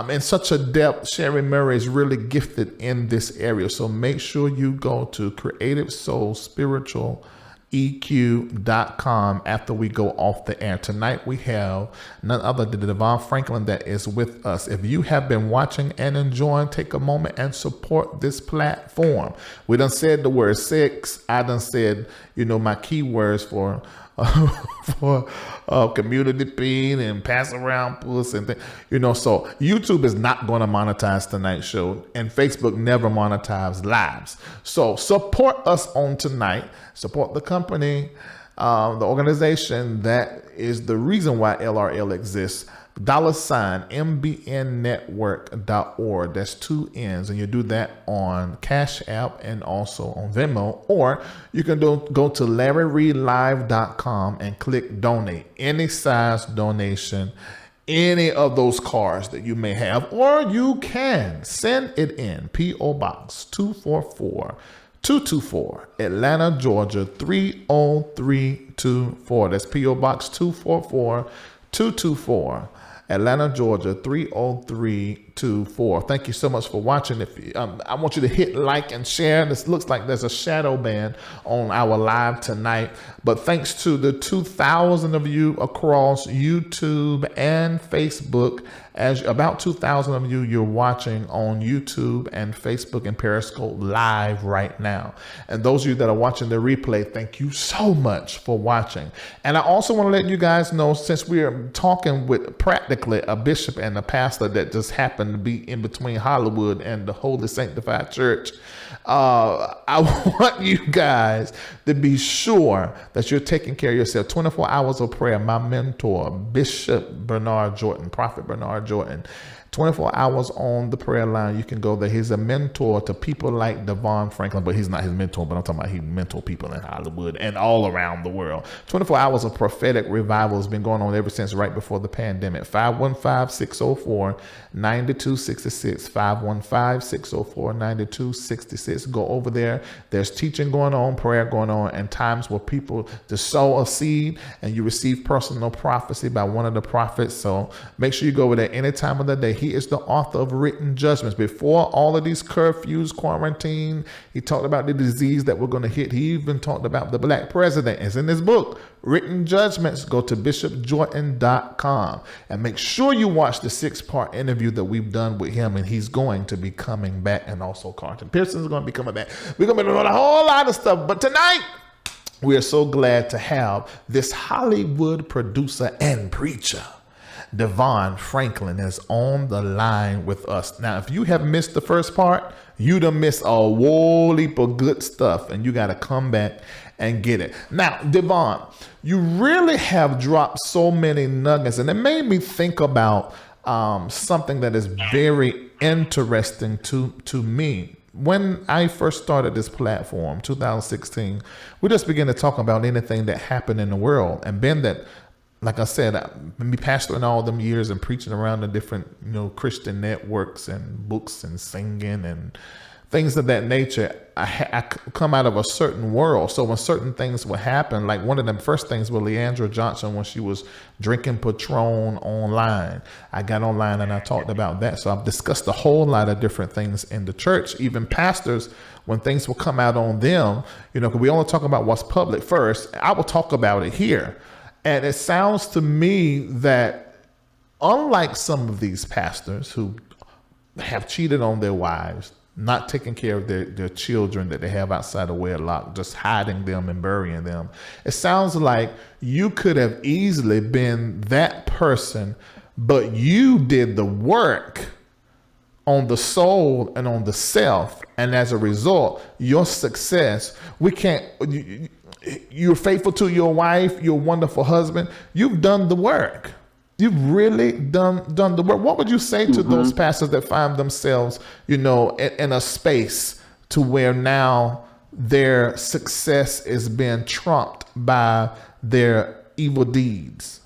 in such a depth. Sherry Murray is really gifted in this area. So make sure you go to CreativeSoulSpiritualEQ.com after we go off the air. Tonight we have none other than Devon Franklin that is with us. If you have been watching and enjoying, take a moment and support this platform. We done said the word sex. I done said, my keywords for community being and pass around puss and things, so YouTube is not going to monetize tonight's show, and Facebook never monetizes lives. So support us on tonight, support the company, the organization that is the reason why LRL exists. $MBNNetwork.org. That's 2 N's, and you do that on CashApp and also on Venmo, or you can go to LarryReidLive.com and click donate. Any size donation any of those cards that you may have, or you can send it in P.O. Box 244-224, Atlanta, Georgia 30324. That's P.O. Box 244-224, Atlanta, Georgia 30324. Thank you so much for watching. If I want you to hit like and share. This looks like there's a shadow ban on our live tonight, but thanks to the 2,000 of you across YouTube and Facebook, as about 2,000 of you, you're watching on YouTube and Facebook and Periscope live right now. And those of you that are watching the replay, thank you so much for watching. And I also want to let you guys know, since we are talking with practically a bishop and a pastor that just happened to be in between Hollywood and the Holy Sanctified Church, I want you guys to be sure that you're taking care of yourself. 24 hours of prayer. My mentor, Bishop Bernard Jordan, Prophet Bernard Jordan, 24 hours on the prayer line. You can go there. He's a mentor to people like Devon Franklin, but he's not his mentor, but I'm talking about he mentor people in Hollywood and all around the world. 24 hours of prophetic revival has been going on ever since right before the pandemic. 515-604-9266, 515-604-9266. Go over there. There's teaching going on, prayer going on, and times where people to sow a seed and you receive personal prophecy by one of the prophets. So make sure you go over there any time of the day. He is the author of Written Judgments. Before all of these curfews, quarantine, he talked about the disease that we're going to hit. He even talked about the black president. It's in his book, Written Judgments. Go to bishopjordan.com and make sure you watch the 6-part interview that we've done with him, and he's going to be coming back, and also Carlton Pearson's going to be coming back. We're going to be doing a whole lot of stuff, but tonight we are so glad to have this Hollywood producer and preacher, Devon Franklin, is on the line with us. Now, if you have missed the first part, you done missed a whole heap of good stuff, and you got to come back and get it. Now, Devon, you really have dropped so many nuggets, and it made me think about something that is very interesting to me. When I first started this platform, 2016, we just began to talk about anything that happened in the world, and being that, like I said, I've been pastoring all them years and preaching around the different, Christian networks and books and singing and things of that nature. I come out of a certain world. So when certain things would happen, like one of the first things with Leandra Johnson, when she was drinking Patron online, I got online and I talked about that. So I've discussed a whole lot of different things in the church, even pastors, when things will come out on them, because we only talk about what's public first. I will talk about it here. And it sounds to me that unlike some of these pastors who have cheated on their wives, not taking care of their children that they have outside of wedlock, just hiding them and burying them, it sounds like you could have easily been that person, but you did the work on the soul and on the self. And as a result, your success, you're faithful to your wife, your wonderful husband. You've done the work. You've really done the work. What would you say to those pastors that find themselves, in a space to where now their success is being trumped by their evil deeds?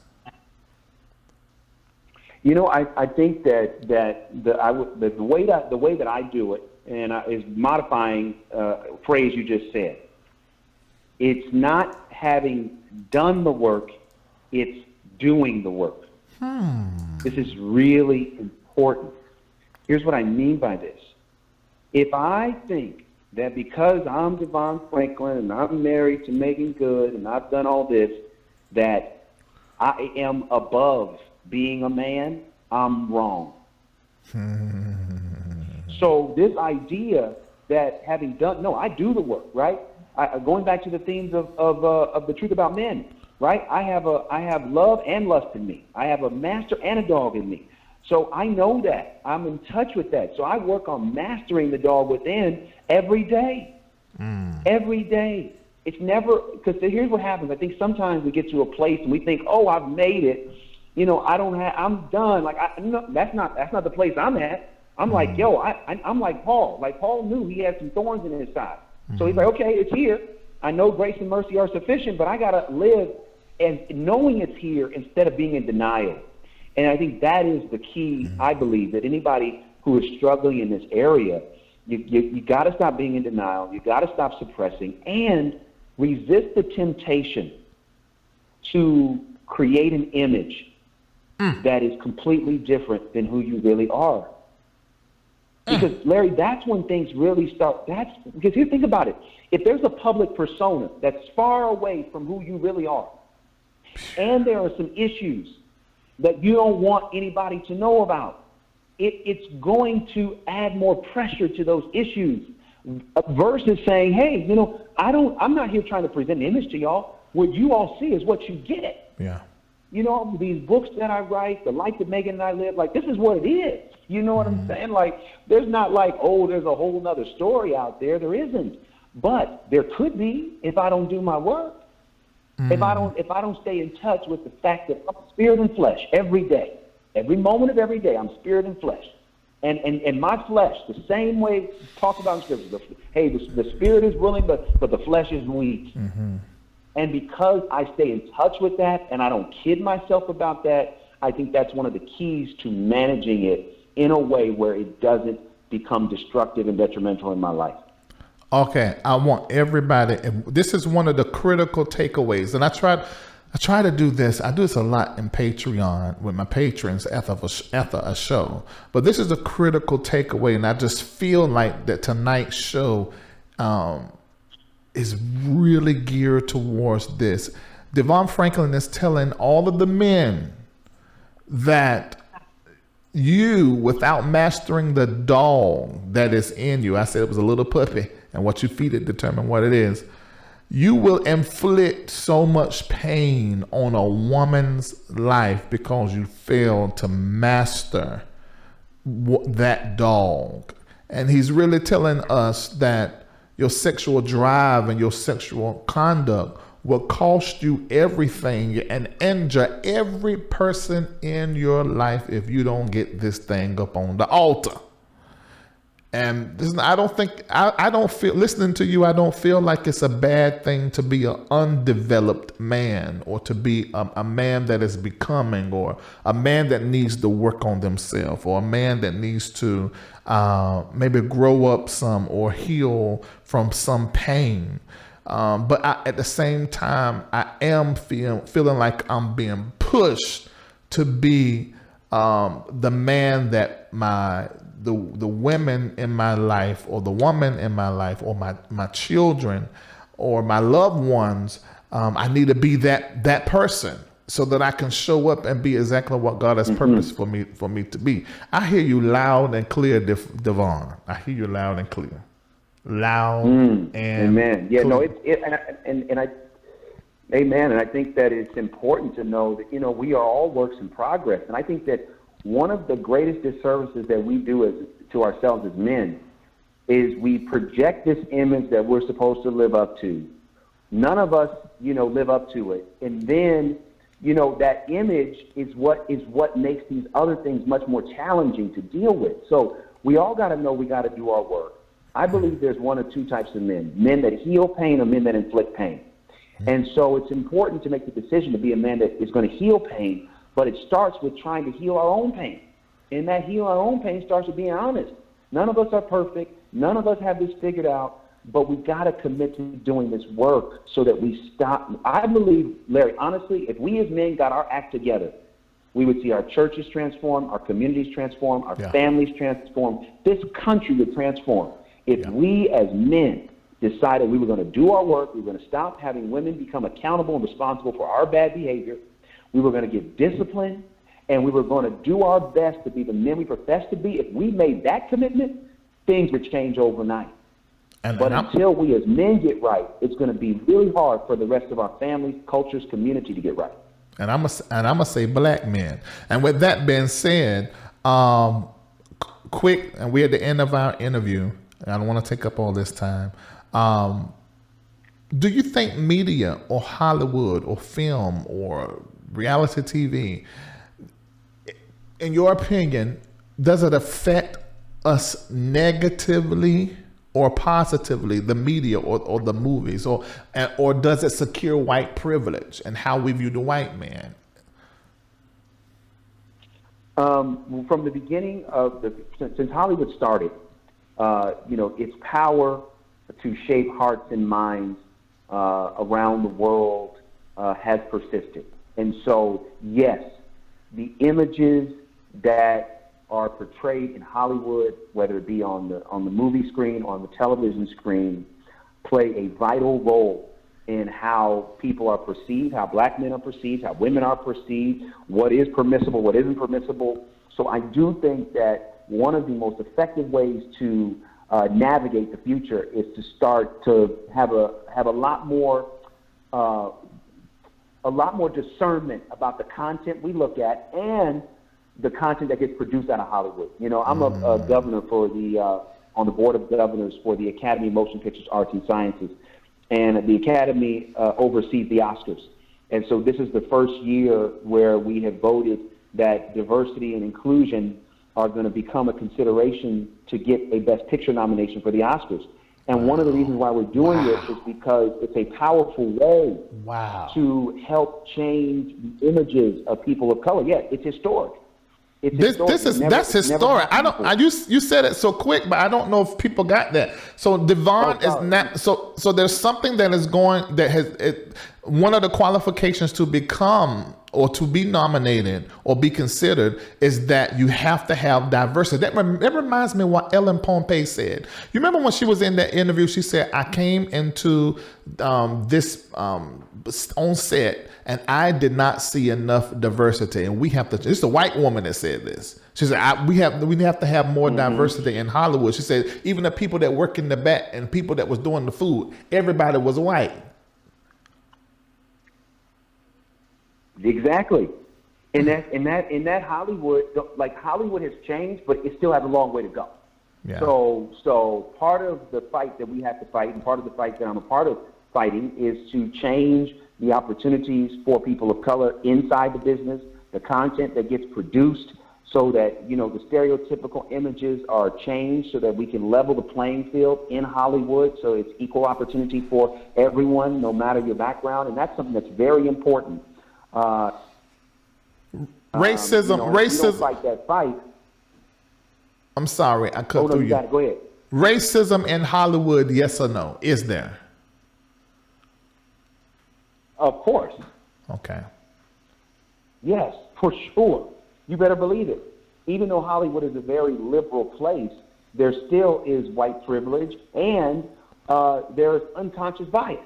I think that the way that I do it, and is modifying a phrase you just said. It's not having done the work, it's doing the work. This is really important. Here's what I mean by this. If I think that because I'm Devon Franklin and I'm married to Megan Good and I've done all this, that I am above being a man, I'm wrong. So this idea that having done, no, I do the work, right? Going back to the themes of the truth about men, right? I have love and lust in me. I have a master and a dog in me. So I know that. I'm in touch with that. So I work on mastering the dog within every day. Every day. It's never, because here's what happens. I think sometimes we get to a place and we think, oh, I've made it. I'm done. Like, no, that's not the place I'm at. I'm like, I'm like Paul. Like Paul knew he had some thorns in his side. So he's like, okay, it's here. I know grace and mercy are sufficient, but I got to live and knowing it's here instead of being in denial. And I think that is the key, I believe, that anybody who is struggling in this area, you got to stop being in denial. You got to stop suppressing and resist the temptation to create an image that is completely different than who you really are. Because, Larry, that's when things really start. Because here, think about it. If there's a public persona that's far away from who you really are, and there are some issues that you don't want anybody to know about, it's going to add more pressure to those issues versus saying, hey, I'm not here trying to present an image to y'all. What you all see is what you get. Yeah. These books that I write, the life that Megan and I live, like, this is what it is. You know what I'm saying? Like, there's not like, there's a whole nother story out there. There isn't. But there could be if I don't do my work. If I don't stay in touch with the fact that I'm spirit and flesh every day. Every moment of every day, I'm spirit and flesh. And my flesh, the same way talked about in Scripture, the spirit is willing, but the flesh is weak. And because I stay in touch with that and I don't kid myself about that, I think that's one of the keys to managing it in a way where it doesn't become destructive and detrimental in my life. Okay, I want everybody, this is one of the critical takeaways, and I try to do this. I do this a lot in Patreon with my patrons after a show. But this is a critical takeaway, and I just feel like that tonight's show is really geared towards this. Devon Franklin is telling all of the men that you, without mastering the dog that is in you, I said it was a little puppy, and what you feed it determine what it is. You will inflict so much pain on a woman's life because you failed to master that dog. And he's really telling us that your sexual drive and your sexual conduct will cost you everything and injure every person in your life if you don't get this thing up on the altar. And I don't feel, listening to you, I don't feel like it's a bad thing to be an undeveloped man, or to be a man that is becoming, or a man that needs to work on themselves, or a man that needs to maybe grow up some or heal from some pain. But at the same time, I am feeling like I'm being pushed to be the man that the women in my life, or the woman in my life, or my children, or my loved ones, I need to be that person so that I can show up and be exactly what God has purposed for me to be. I hear you loud and clear, Devon. I hear you loud and clear. Loud and amen. Yeah, clear. Amen. And I think that it's important to know that, we are all works in progress. And I think that one of the greatest disservices that we do to ourselves as men is we project this image that we're supposed to live up to. None of us, live up to it. And then, that image is what makes these other things much more challenging to deal with. So we all got to know we got to do our work. I believe there's one of two types of men that heal pain or men that inflict pain. And so it's important to make the decision to be a man that is going to heal pain, but it starts with trying to heal our own pain. And that heal our own pain starts with being honest. None of us are perfect. None of us have this figured out, but we got to commit to doing this work so that we stop. I believe, Larry, honestly, if we as men got our act together, we would see our churches transform, our communities transform, our families transform. This country would transform if we as men decided we were going to do our work. We were going to stop having women become accountable and responsible for our bad behavior. We were going to get discipline, and we were going to do our best to be the men we profess to be. If we made that commitment, things would change overnight. But until we as men get right, it's going to be really hard for the rest of our families, cultures, community to get right. And I'm gonna say black men. And with that being said, quick, and we're at the end of our interview. I don't want to take up all this time. Do you think media or Hollywood or film or reality TV, in your opinion, does it affect us negatively or positively, the media or the movies, or does it secure white privilege and how we view the white man? From the beginning of since Hollywood started, its power to shape hearts and minds around the world has persisted. And so, yes, the images that are portrayed in Hollywood, whether it be on the movie screen or on the television screen, play a vital role in how people are perceived, how black men are perceived, how women are perceived, what is permissible, what isn't permissible. So I do think that one of the most effective ways to navigate the future is to start to have a lot more discernment about the content we look at and the content that gets produced out of Hollywood. I'm a governor for on the board of governors for the Academy of Motion Pictures, Arts and Sciences, and the Academy oversees the Oscars. And so this is the first year where we have voted that diversity and inclusion are going to become a consideration to get a Best Picture nomination for the Oscars. And one of the reasons why we're doing this is because it's a powerful way to help change the images of people of color. Yeah, it's historic. That's historic. You said it so quick, but I don't know if people got that. So Devon is not so there's something that is going that has one of the qualifications to become or to be nominated or be considered is that you have to have diversity. That reminds me of what Ellen Pompey said. You remember when she was in that interview, she said, I came into this on set and I did not see enough diversity. And we have to, it's a white woman that said this. She said, we have to have more diversity in Hollywood. She said, even the people that work in the back and people that was doing the food, everybody was white. Exactly. In that Hollywood, Hollywood has changed, but it still has a long way to go. Yeah. So part of the fight that we have to fight, and part of the fight that I'm a part of fighting, is to change the opportunities for people of color inside the business, the content that gets produced, so that the stereotypical images are changed, so that we can level the playing field in Hollywood, so it's equal opportunity for everyone, no matter your background, and that's something that's very important. Racism. We don't fight that fight. I'm sorry, I cut through you. Go ahead. Racism in Hollywood, yes or no? Is there? Of course. Okay. Yes, for sure. You better believe it. Even though Hollywood is a very liberal place, there still is white privilege and there is unconscious bias.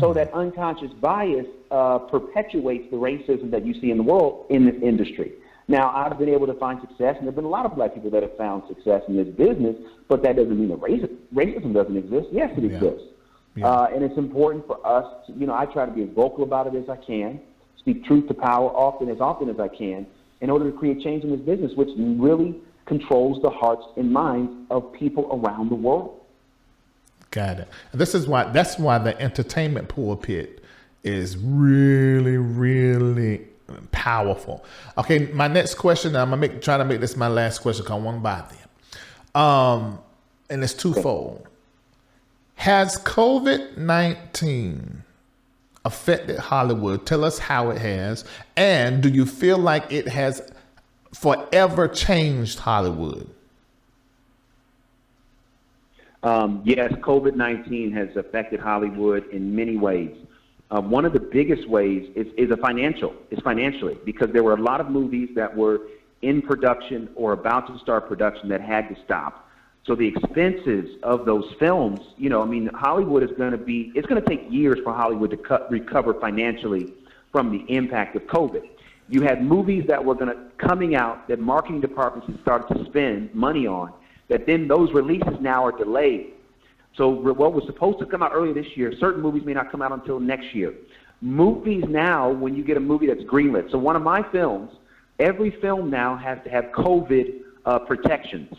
So that unconscious bias perpetuates the racism that you see in the world in this industry. Now, I've been able to find success, and there have been a lot of black people that have found success in this business, but that doesn't mean that racism doesn't exist. Yes, it exists. Yeah. And it's important for us to, I try to be as vocal about it as I can, speak truth to power often as I can, in order to create change in this business, which really controls the hearts and minds of people around the world. Got it. That's why the entertainment pulpit is really, really powerful. Okay, my next question, I'm gonna try to make this my last question because I want to buy them. And it's twofold. Has COVID-19 affected Hollywood? Tell us how it has, and do you feel like it has forever changed Hollywood? Yes, COVID-19 has affected Hollywood in many ways. One of the biggest ways is financially, because there were a lot of movies that were in production or about to start production that had to stop. So the expenses of those films, Hollywood it's going to take years for Hollywood to recover financially from the impact of COVID. You had movies that were coming out that marketing departments had started to spend money on, that then those releases now are delayed. So what was supposed to come out earlier this year, certain movies may not come out until next year. Movies now, when you get a movie that's greenlit, so one of my films, every film now has to have COVID protections,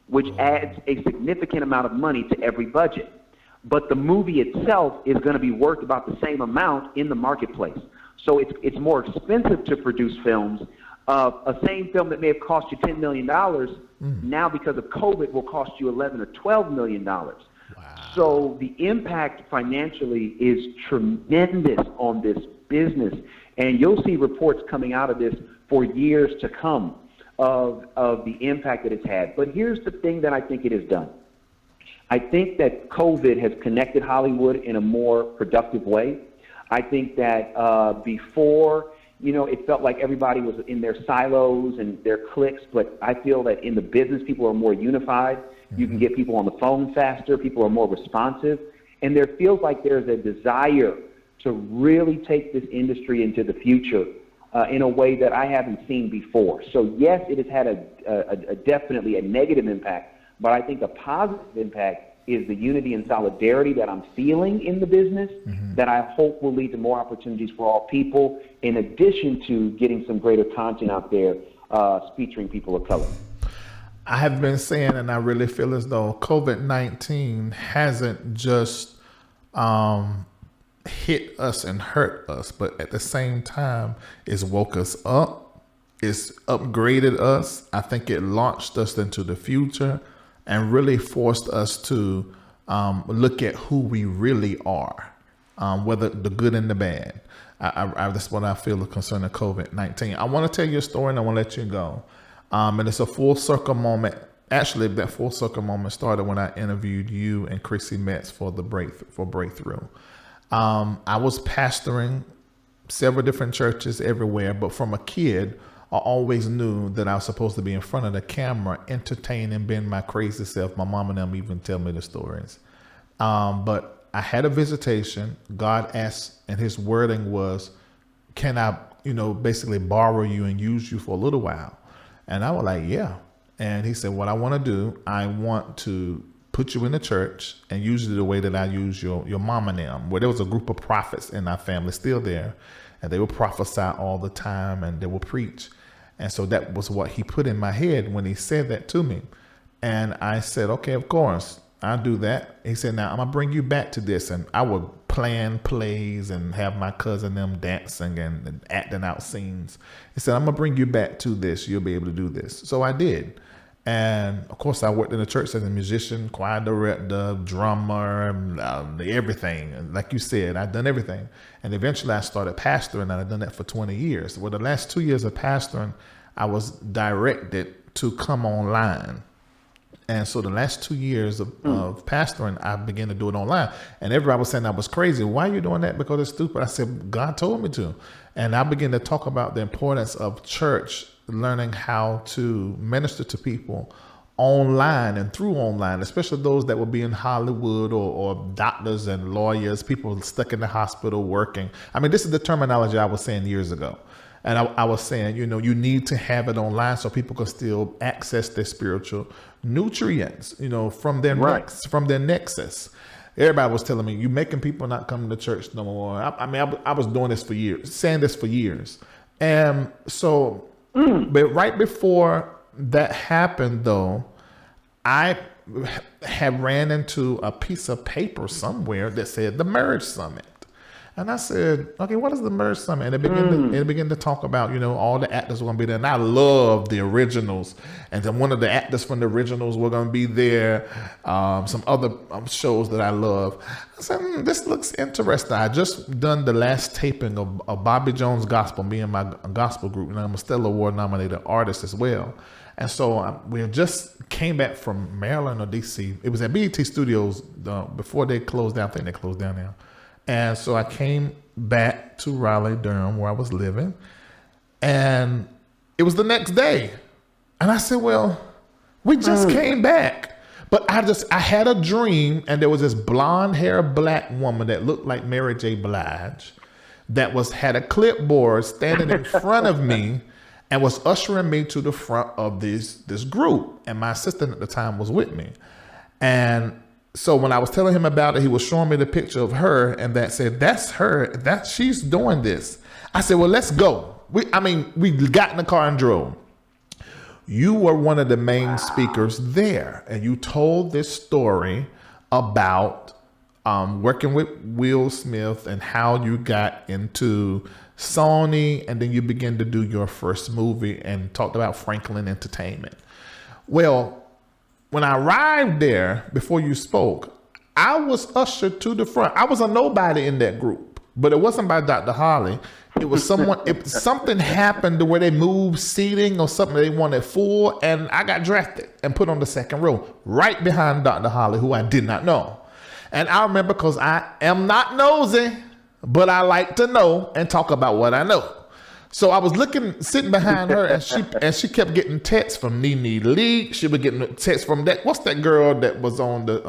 which adds a significant amount of money to every budget. But the movie itself is going to be worth about the same amount in the marketplace. So it's more expensive to produce films. A same film that may have cost you $10 million, now because of COVID will cost you $11 or $12 million. Wow. So the impact financially is tremendous on this business. And you'll see reports coming out of this for years to come. of the impact that it's had. But here's the thing that I think it has done. I think that COVID has connected Hollywood in a more productive way. I think that before, it felt like everybody was in their silos and their cliques, but I feel that in the business, people are more unified. You can get people on the phone faster. People are more responsive. And there feels like there's a desire to really take this industry into the future in a way that I haven't seen before. So yes, it has had a definitely a negative impact, but I think a positive impact is the unity and solidarity that I'm feeling in the business that I hope will lead to more opportunities for all people, in addition to getting some greater content out there featuring people of color. I have been saying, and I really feel as though COVID-19 hasn't just hit us and hurt us, but at the same time, it's woke us up, it's upgraded us. I think it launched us into the future and really forced us to look at who we really are, whether the good and the bad. That's what I feel concerning COVID-19. I want to tell you a story and I want to let you go. And it's a full circle moment. Actually, that full circle moment started when I interviewed you and Chrissy Metz for Breakthrough. I was pastoring several different churches everywhere, but from a kid, I always knew that I was supposed to be in front of the camera, entertaining, being my crazy self. My mom and them even tell me the stories. But I had a visitation. God asked, and his wording was, can I, basically borrow you and use you for a little while? And I was like, yeah. And he said, what I want to do, I want to put you in the church and use you the way that I use your mom and them. Where there was a group of prophets in our family still there, and they would prophesy all the time and they would preach. And so that was what he put in my head when he said that to me. And I said, okay, of course, I'll do that. He said, now I'm going to bring you back to this. And I would plan plays and have my cousin them dancing and acting out scenes. He said, I'm going to bring you back to this. You'll be able to do this. So I did. And of course, I worked in the church as a musician, choir director, drummer, everything. And like you said, I'd done everything. And eventually I started pastoring, and I'd done that for 20 years. Well, the last 2 years of pastoring, I was directed to come online. And so the last 2 years of pastoring, I began to do it online. And everybody was saying I was crazy. Why are you doing that? Because it's stupid. I said, God told me to. And I began to talk about the importance of church, learning how to minister to people online and through online, especially those that would be in Hollywood or doctors and lawyers, people stuck in the hospital working. I mean, this is the terminology I was saying years ago. And I was saying, you need to have it online so people can still access their spiritual nutrients, from their from their nexus. Everybody was telling me, you making people not come to church no more. I was doing this for years, saying this for years. And so, but right before that happened, though, I had ran into a piece of paper somewhere that said the Marriage Summit. And I said, okay, what is the Marriage Summit? And it began to talk about, all the actors were going to be there. And I love the originals. And then one of the actors from the originals were going to be there. Some other shows that I love. I said, this looks interesting. I just done the last taping of Bobby Jones Gospel, me and my gospel group. And I'm a Stellar Award nominated artist as well. And so we just came back from Maryland or DC. It was at BET Studios before they closed down. I think they closed down now. And so I came back to Raleigh, Durham, where I was living. And it was the next day. And I said, well, we just came back. But I had a dream, and there was this blonde hair black woman that looked like Mary J. Blige that had a clipboard standing in front of me and was ushering me to the front of this group. And my assistant at the time was with me. And so when I was telling him about it, he was showing me the picture of her, and that said, that's her, she's doing this. I said, well, let's go. We got in the car and drove. You were one of the main speakers there, and you told this story about working with Will Smith and how you got into Sony, and then you began to do your first movie and talked about Franklin Entertainment. Well, when I arrived there, before you spoke, I was ushered to the front. I was a nobody in that group, but it wasn't by Dr. Holly. It was someone. Something happened to where they moved seating or something. They wanted full, and I got drafted and put on the second row, right behind Dr. Holly, who I did not know. And I remember, because I am not nosy, but I like to know and talk about what I know. So I was sitting behind her, and she kept getting texts from Nene Lee. She was getting texts from what's that girl that was on the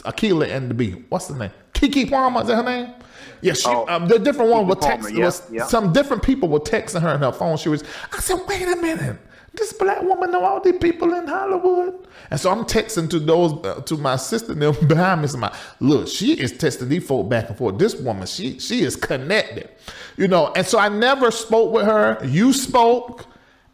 Akila and the Bee? What's the name? Keke Palmer, is that her name? Yeah, the different one would text. Some different people were texting her on her phone. I said, wait a minute. This black woman know all these people in Hollywood. And so I'm texting to my sister behind me. Look, she is texting these folk back and forth. This woman, she is connected. And so I never spoke with her. You spoke.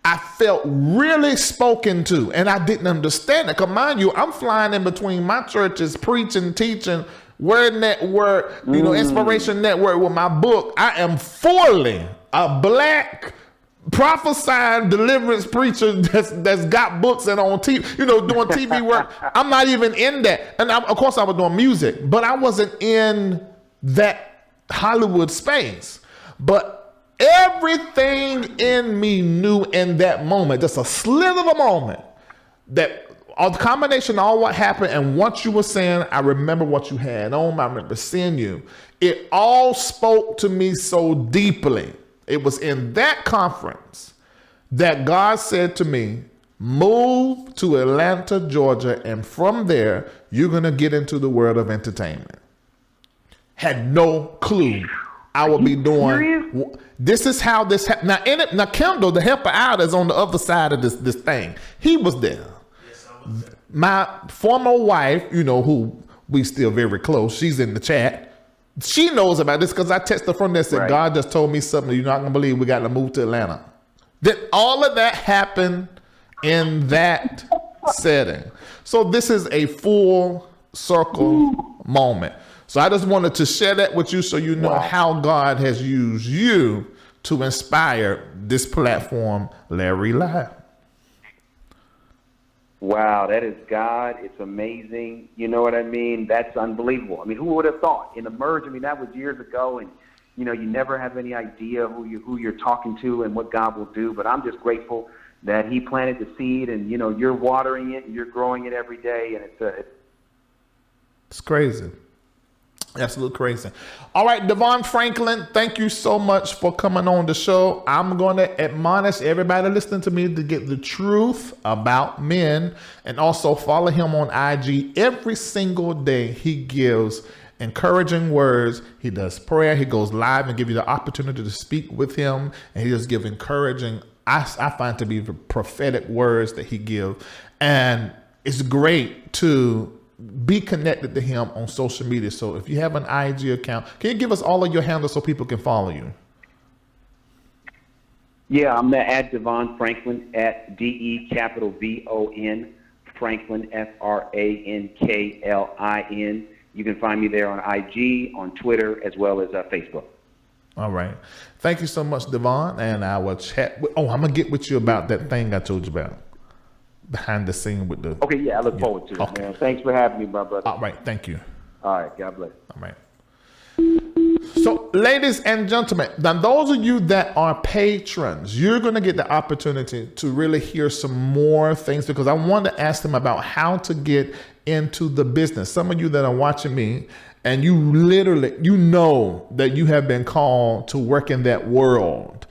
I felt really spoken to, and I didn't understand it. Because mind you, I'm flying in between my churches, preaching, teaching, Word Network, Inspiration Network with my book. I am fully a black prophesying deliverance preacher that's got books and on TV, doing TV work. I'm not even in that. And of course I was doing music, but I wasn't in that Hollywood space. But everything in me knew in that moment, just a slither of a moment, that a combination of all what happened and what you were saying, I remember what you had on, I remember seeing you. It all spoke to me so deeply. It was in that conference that God said to me, move to Atlanta, Georgia, and from there, you're going to get into the world of entertainment. Had no clue I would be doing. This is how this happened. Now, Kendall, the helper out, is on the other side of this thing. He was there. My former wife, who we still very close, she's in the chat. She knows about this because I texted her from there and said, right. God just told me something you're not going to believe. We got to move to Atlanta. Then all of that happened in that setting. So this is a full circle moment. So I just wanted to share that with you so you know how God has used you to inspire this platform, LarryReidLive. Wow, that is God. It's amazing. You know what I mean? That's unbelievable. I mean, who would have thought? In the merge, that was years ago, and you never have any idea who you're talking to and what God will do. But I'm just grateful that He planted the seed, and you're watering it and you're growing it every day, and it's crazy. Absolutely crazy. All right, Devon Franklin, thank you so much for coming on the show. I'm going to admonish everybody listening to me to get the truth about men, and also follow him on IG. Every single day he gives encouraging words. He does prayer. He goes live and give you the opportunity to speak with him, and he just give encouraging, I find to be prophetic words that he gives. And it's great to be connected to him on social media. So if you have an IG account, can you give us all of your handles so people can follow you? Yeah, I'm at Devon Franklin, at DEVON Franklin, FRANKLIN. You can find me there on IG, on Twitter, as well as Facebook. All right. Thank you so much, Devon. And I will chat. I'm going to get with you about that thing I told you about. Behind the scene with the... Okay, yeah, I look forward to it, man. Thanks for having me, my brother. All right, thank you. All right, God bless. All right. So, ladies and gentlemen, now those of you that are patrons, you're going to get the opportunity to really hear some more things, because I want to ask them about how to get into the business. Some of you that are watching me, and you literally, know that you have been called to work in that world,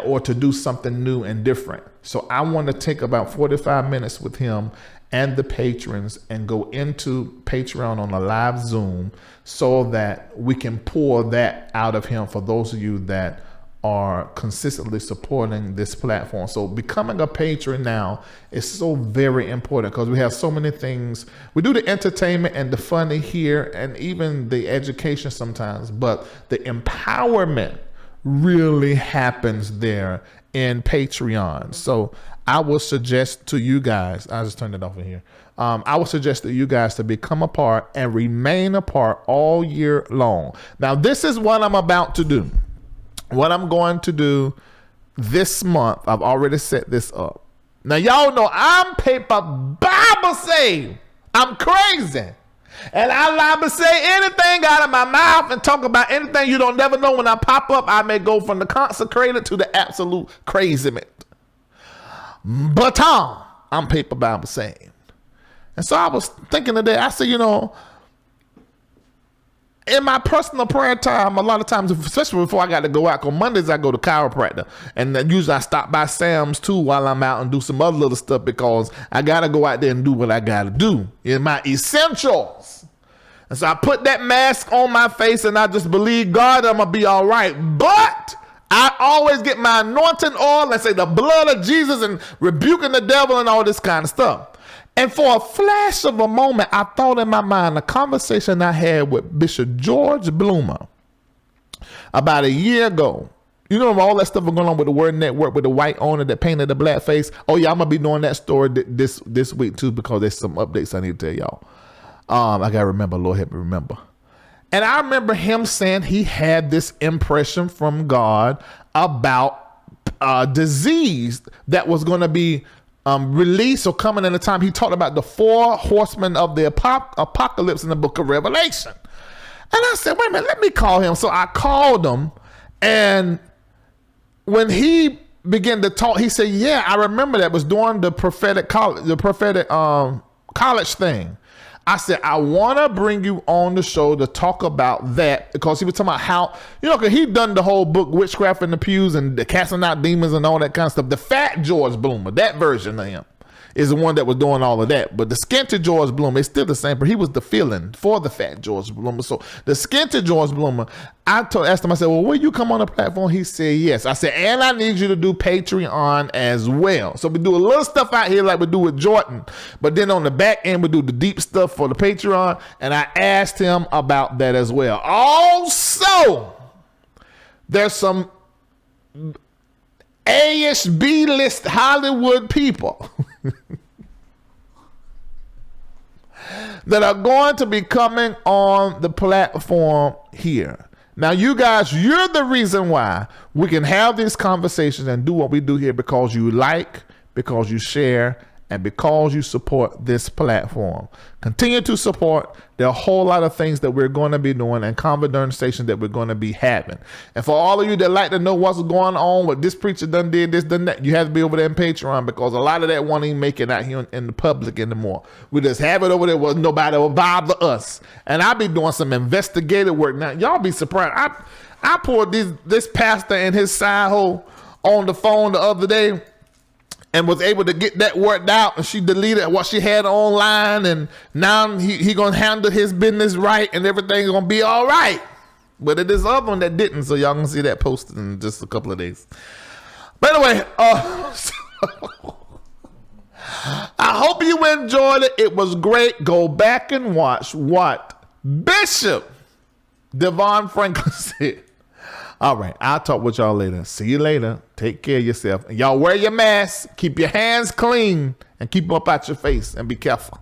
or to do something new and different. So I want to take about 45 minutes with him and the patrons and go into Patreon on a live Zoom so that we can pour that out of him for those of you that are consistently supporting this platform. So becoming a patron now is so very important, because we have so many things. We do the entertainment and the funny here, and even the education sometimes, but the empowerment really happens there in Patreon. So I will suggest to you guys, I just turned it off in here. I will suggest to you guys to become a part and remain a part all year long. Now, this is what I'm about to do. What I'm going to do this month, I've already set this up. Now, y'all know I'm paper Bible saved. I'm crazy. And I liable to say anything out of my mouth and talk about anything you don't never know. When I pop up, I may go from the consecrated to the absolute crazy. But I'm paper Bible saved. And so I was thinking today, I said, in my personal prayer time, a lot of times, especially before I got to go out, on Mondays I go to chiropractor. And then usually I stop by Sam's too while I'm out and do some other little stuff because I got to go out there and do what I got to do in my essentials. And so I put that mask on my face and I just believe God I'm going to be all right. But I always get my anointing oil and say the blood of Jesus and rebuking the devil and all this kind of stuff. And for a flash of a moment, I thought in my mind a conversation I had with Bishop George Bloomer about a year ago. You know all that stuff going on with the Word Network with the white owner that painted the black face? Oh, yeah, I'm going to be doing that story this week, too, because there's some updates I need to tell y'all. I got to remember, Lord help me remember. And I remember him saying he had this impression from God about disease that was going to be release or coming in a time. He talked about the 4 horsemen of the apocalypse in the book of Revelation. And I said, wait a minute, let me call him. So I called him, and when he began to talk, he said, yeah, I remember that was during the prophetic college thing. I said, I want to bring you on the show to talk about that, because he was talking about how, because he done the whole book, Witchcraft in the Pews and the Casting Out Demons and all that kind of stuff. The fat George Bloomer, that version of him, is the one that was doing all of that. But the skinty George Bloomer is still the same, but he was the fill-in for the fat George Bloomer. So the skinty George Bloomer, asked him, I said, well, will you come on the platform? He said, yes. I said, and I need you to do Patreon as well. So we do a little stuff out here like we do with Jordan, but then on the back end, we do the deep stuff for the Patreon. And I asked him about that as well. Also, there's some A-ish, B-list Hollywood people that are going to be coming on the platform here. Now, you guys, you're the reason why we can have these conversations and do what we do here, because you like, because you share, and because you support this platform. Continue to support. There are a whole lot of things that we're going to be doing and conversations that we're going to be having. And for all of you that like to know what's going on, what this preacher done did, this done that, you have to be over there in Patreon, because a lot of that won't even make it out here in the public anymore. We just have it over there where nobody will bother us. And I'll be doing some investigative work. Now, y'all be surprised. I pulled this pastor and his side hoe on the phone the other day, and was able to get that worked out, and she deleted what she had online, and now he gonna handle his business right, and everything's gonna be all right. But it is other one that didn't, so y'all gonna see that posted in just a couple of days. But anyway, I hope you enjoyed it. It was great. Go back and watch what Bishop Devon Franklin said. All right, I'll talk with y'all later. See you later. Take care of yourself. And y'all wear your mask, keep your hands clean, and keep them up out your face, and be careful.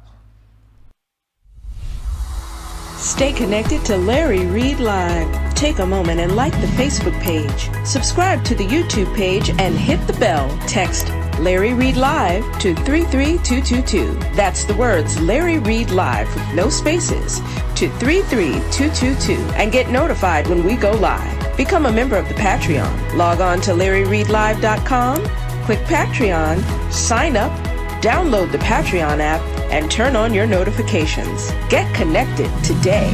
Stay connected to Larry Reid Live. Take a moment and like the Facebook page. Subscribe to the YouTube page and hit the bell. Text Larry Reid Live to 33222. That's the words Larry Reid Live with no spaces to 33222 and get notified when we go live. Become a member of the Patreon. Log on to LarryReidLive.com, click Patreon, sign up, download the Patreon app, and turn on your notifications. Get connected today.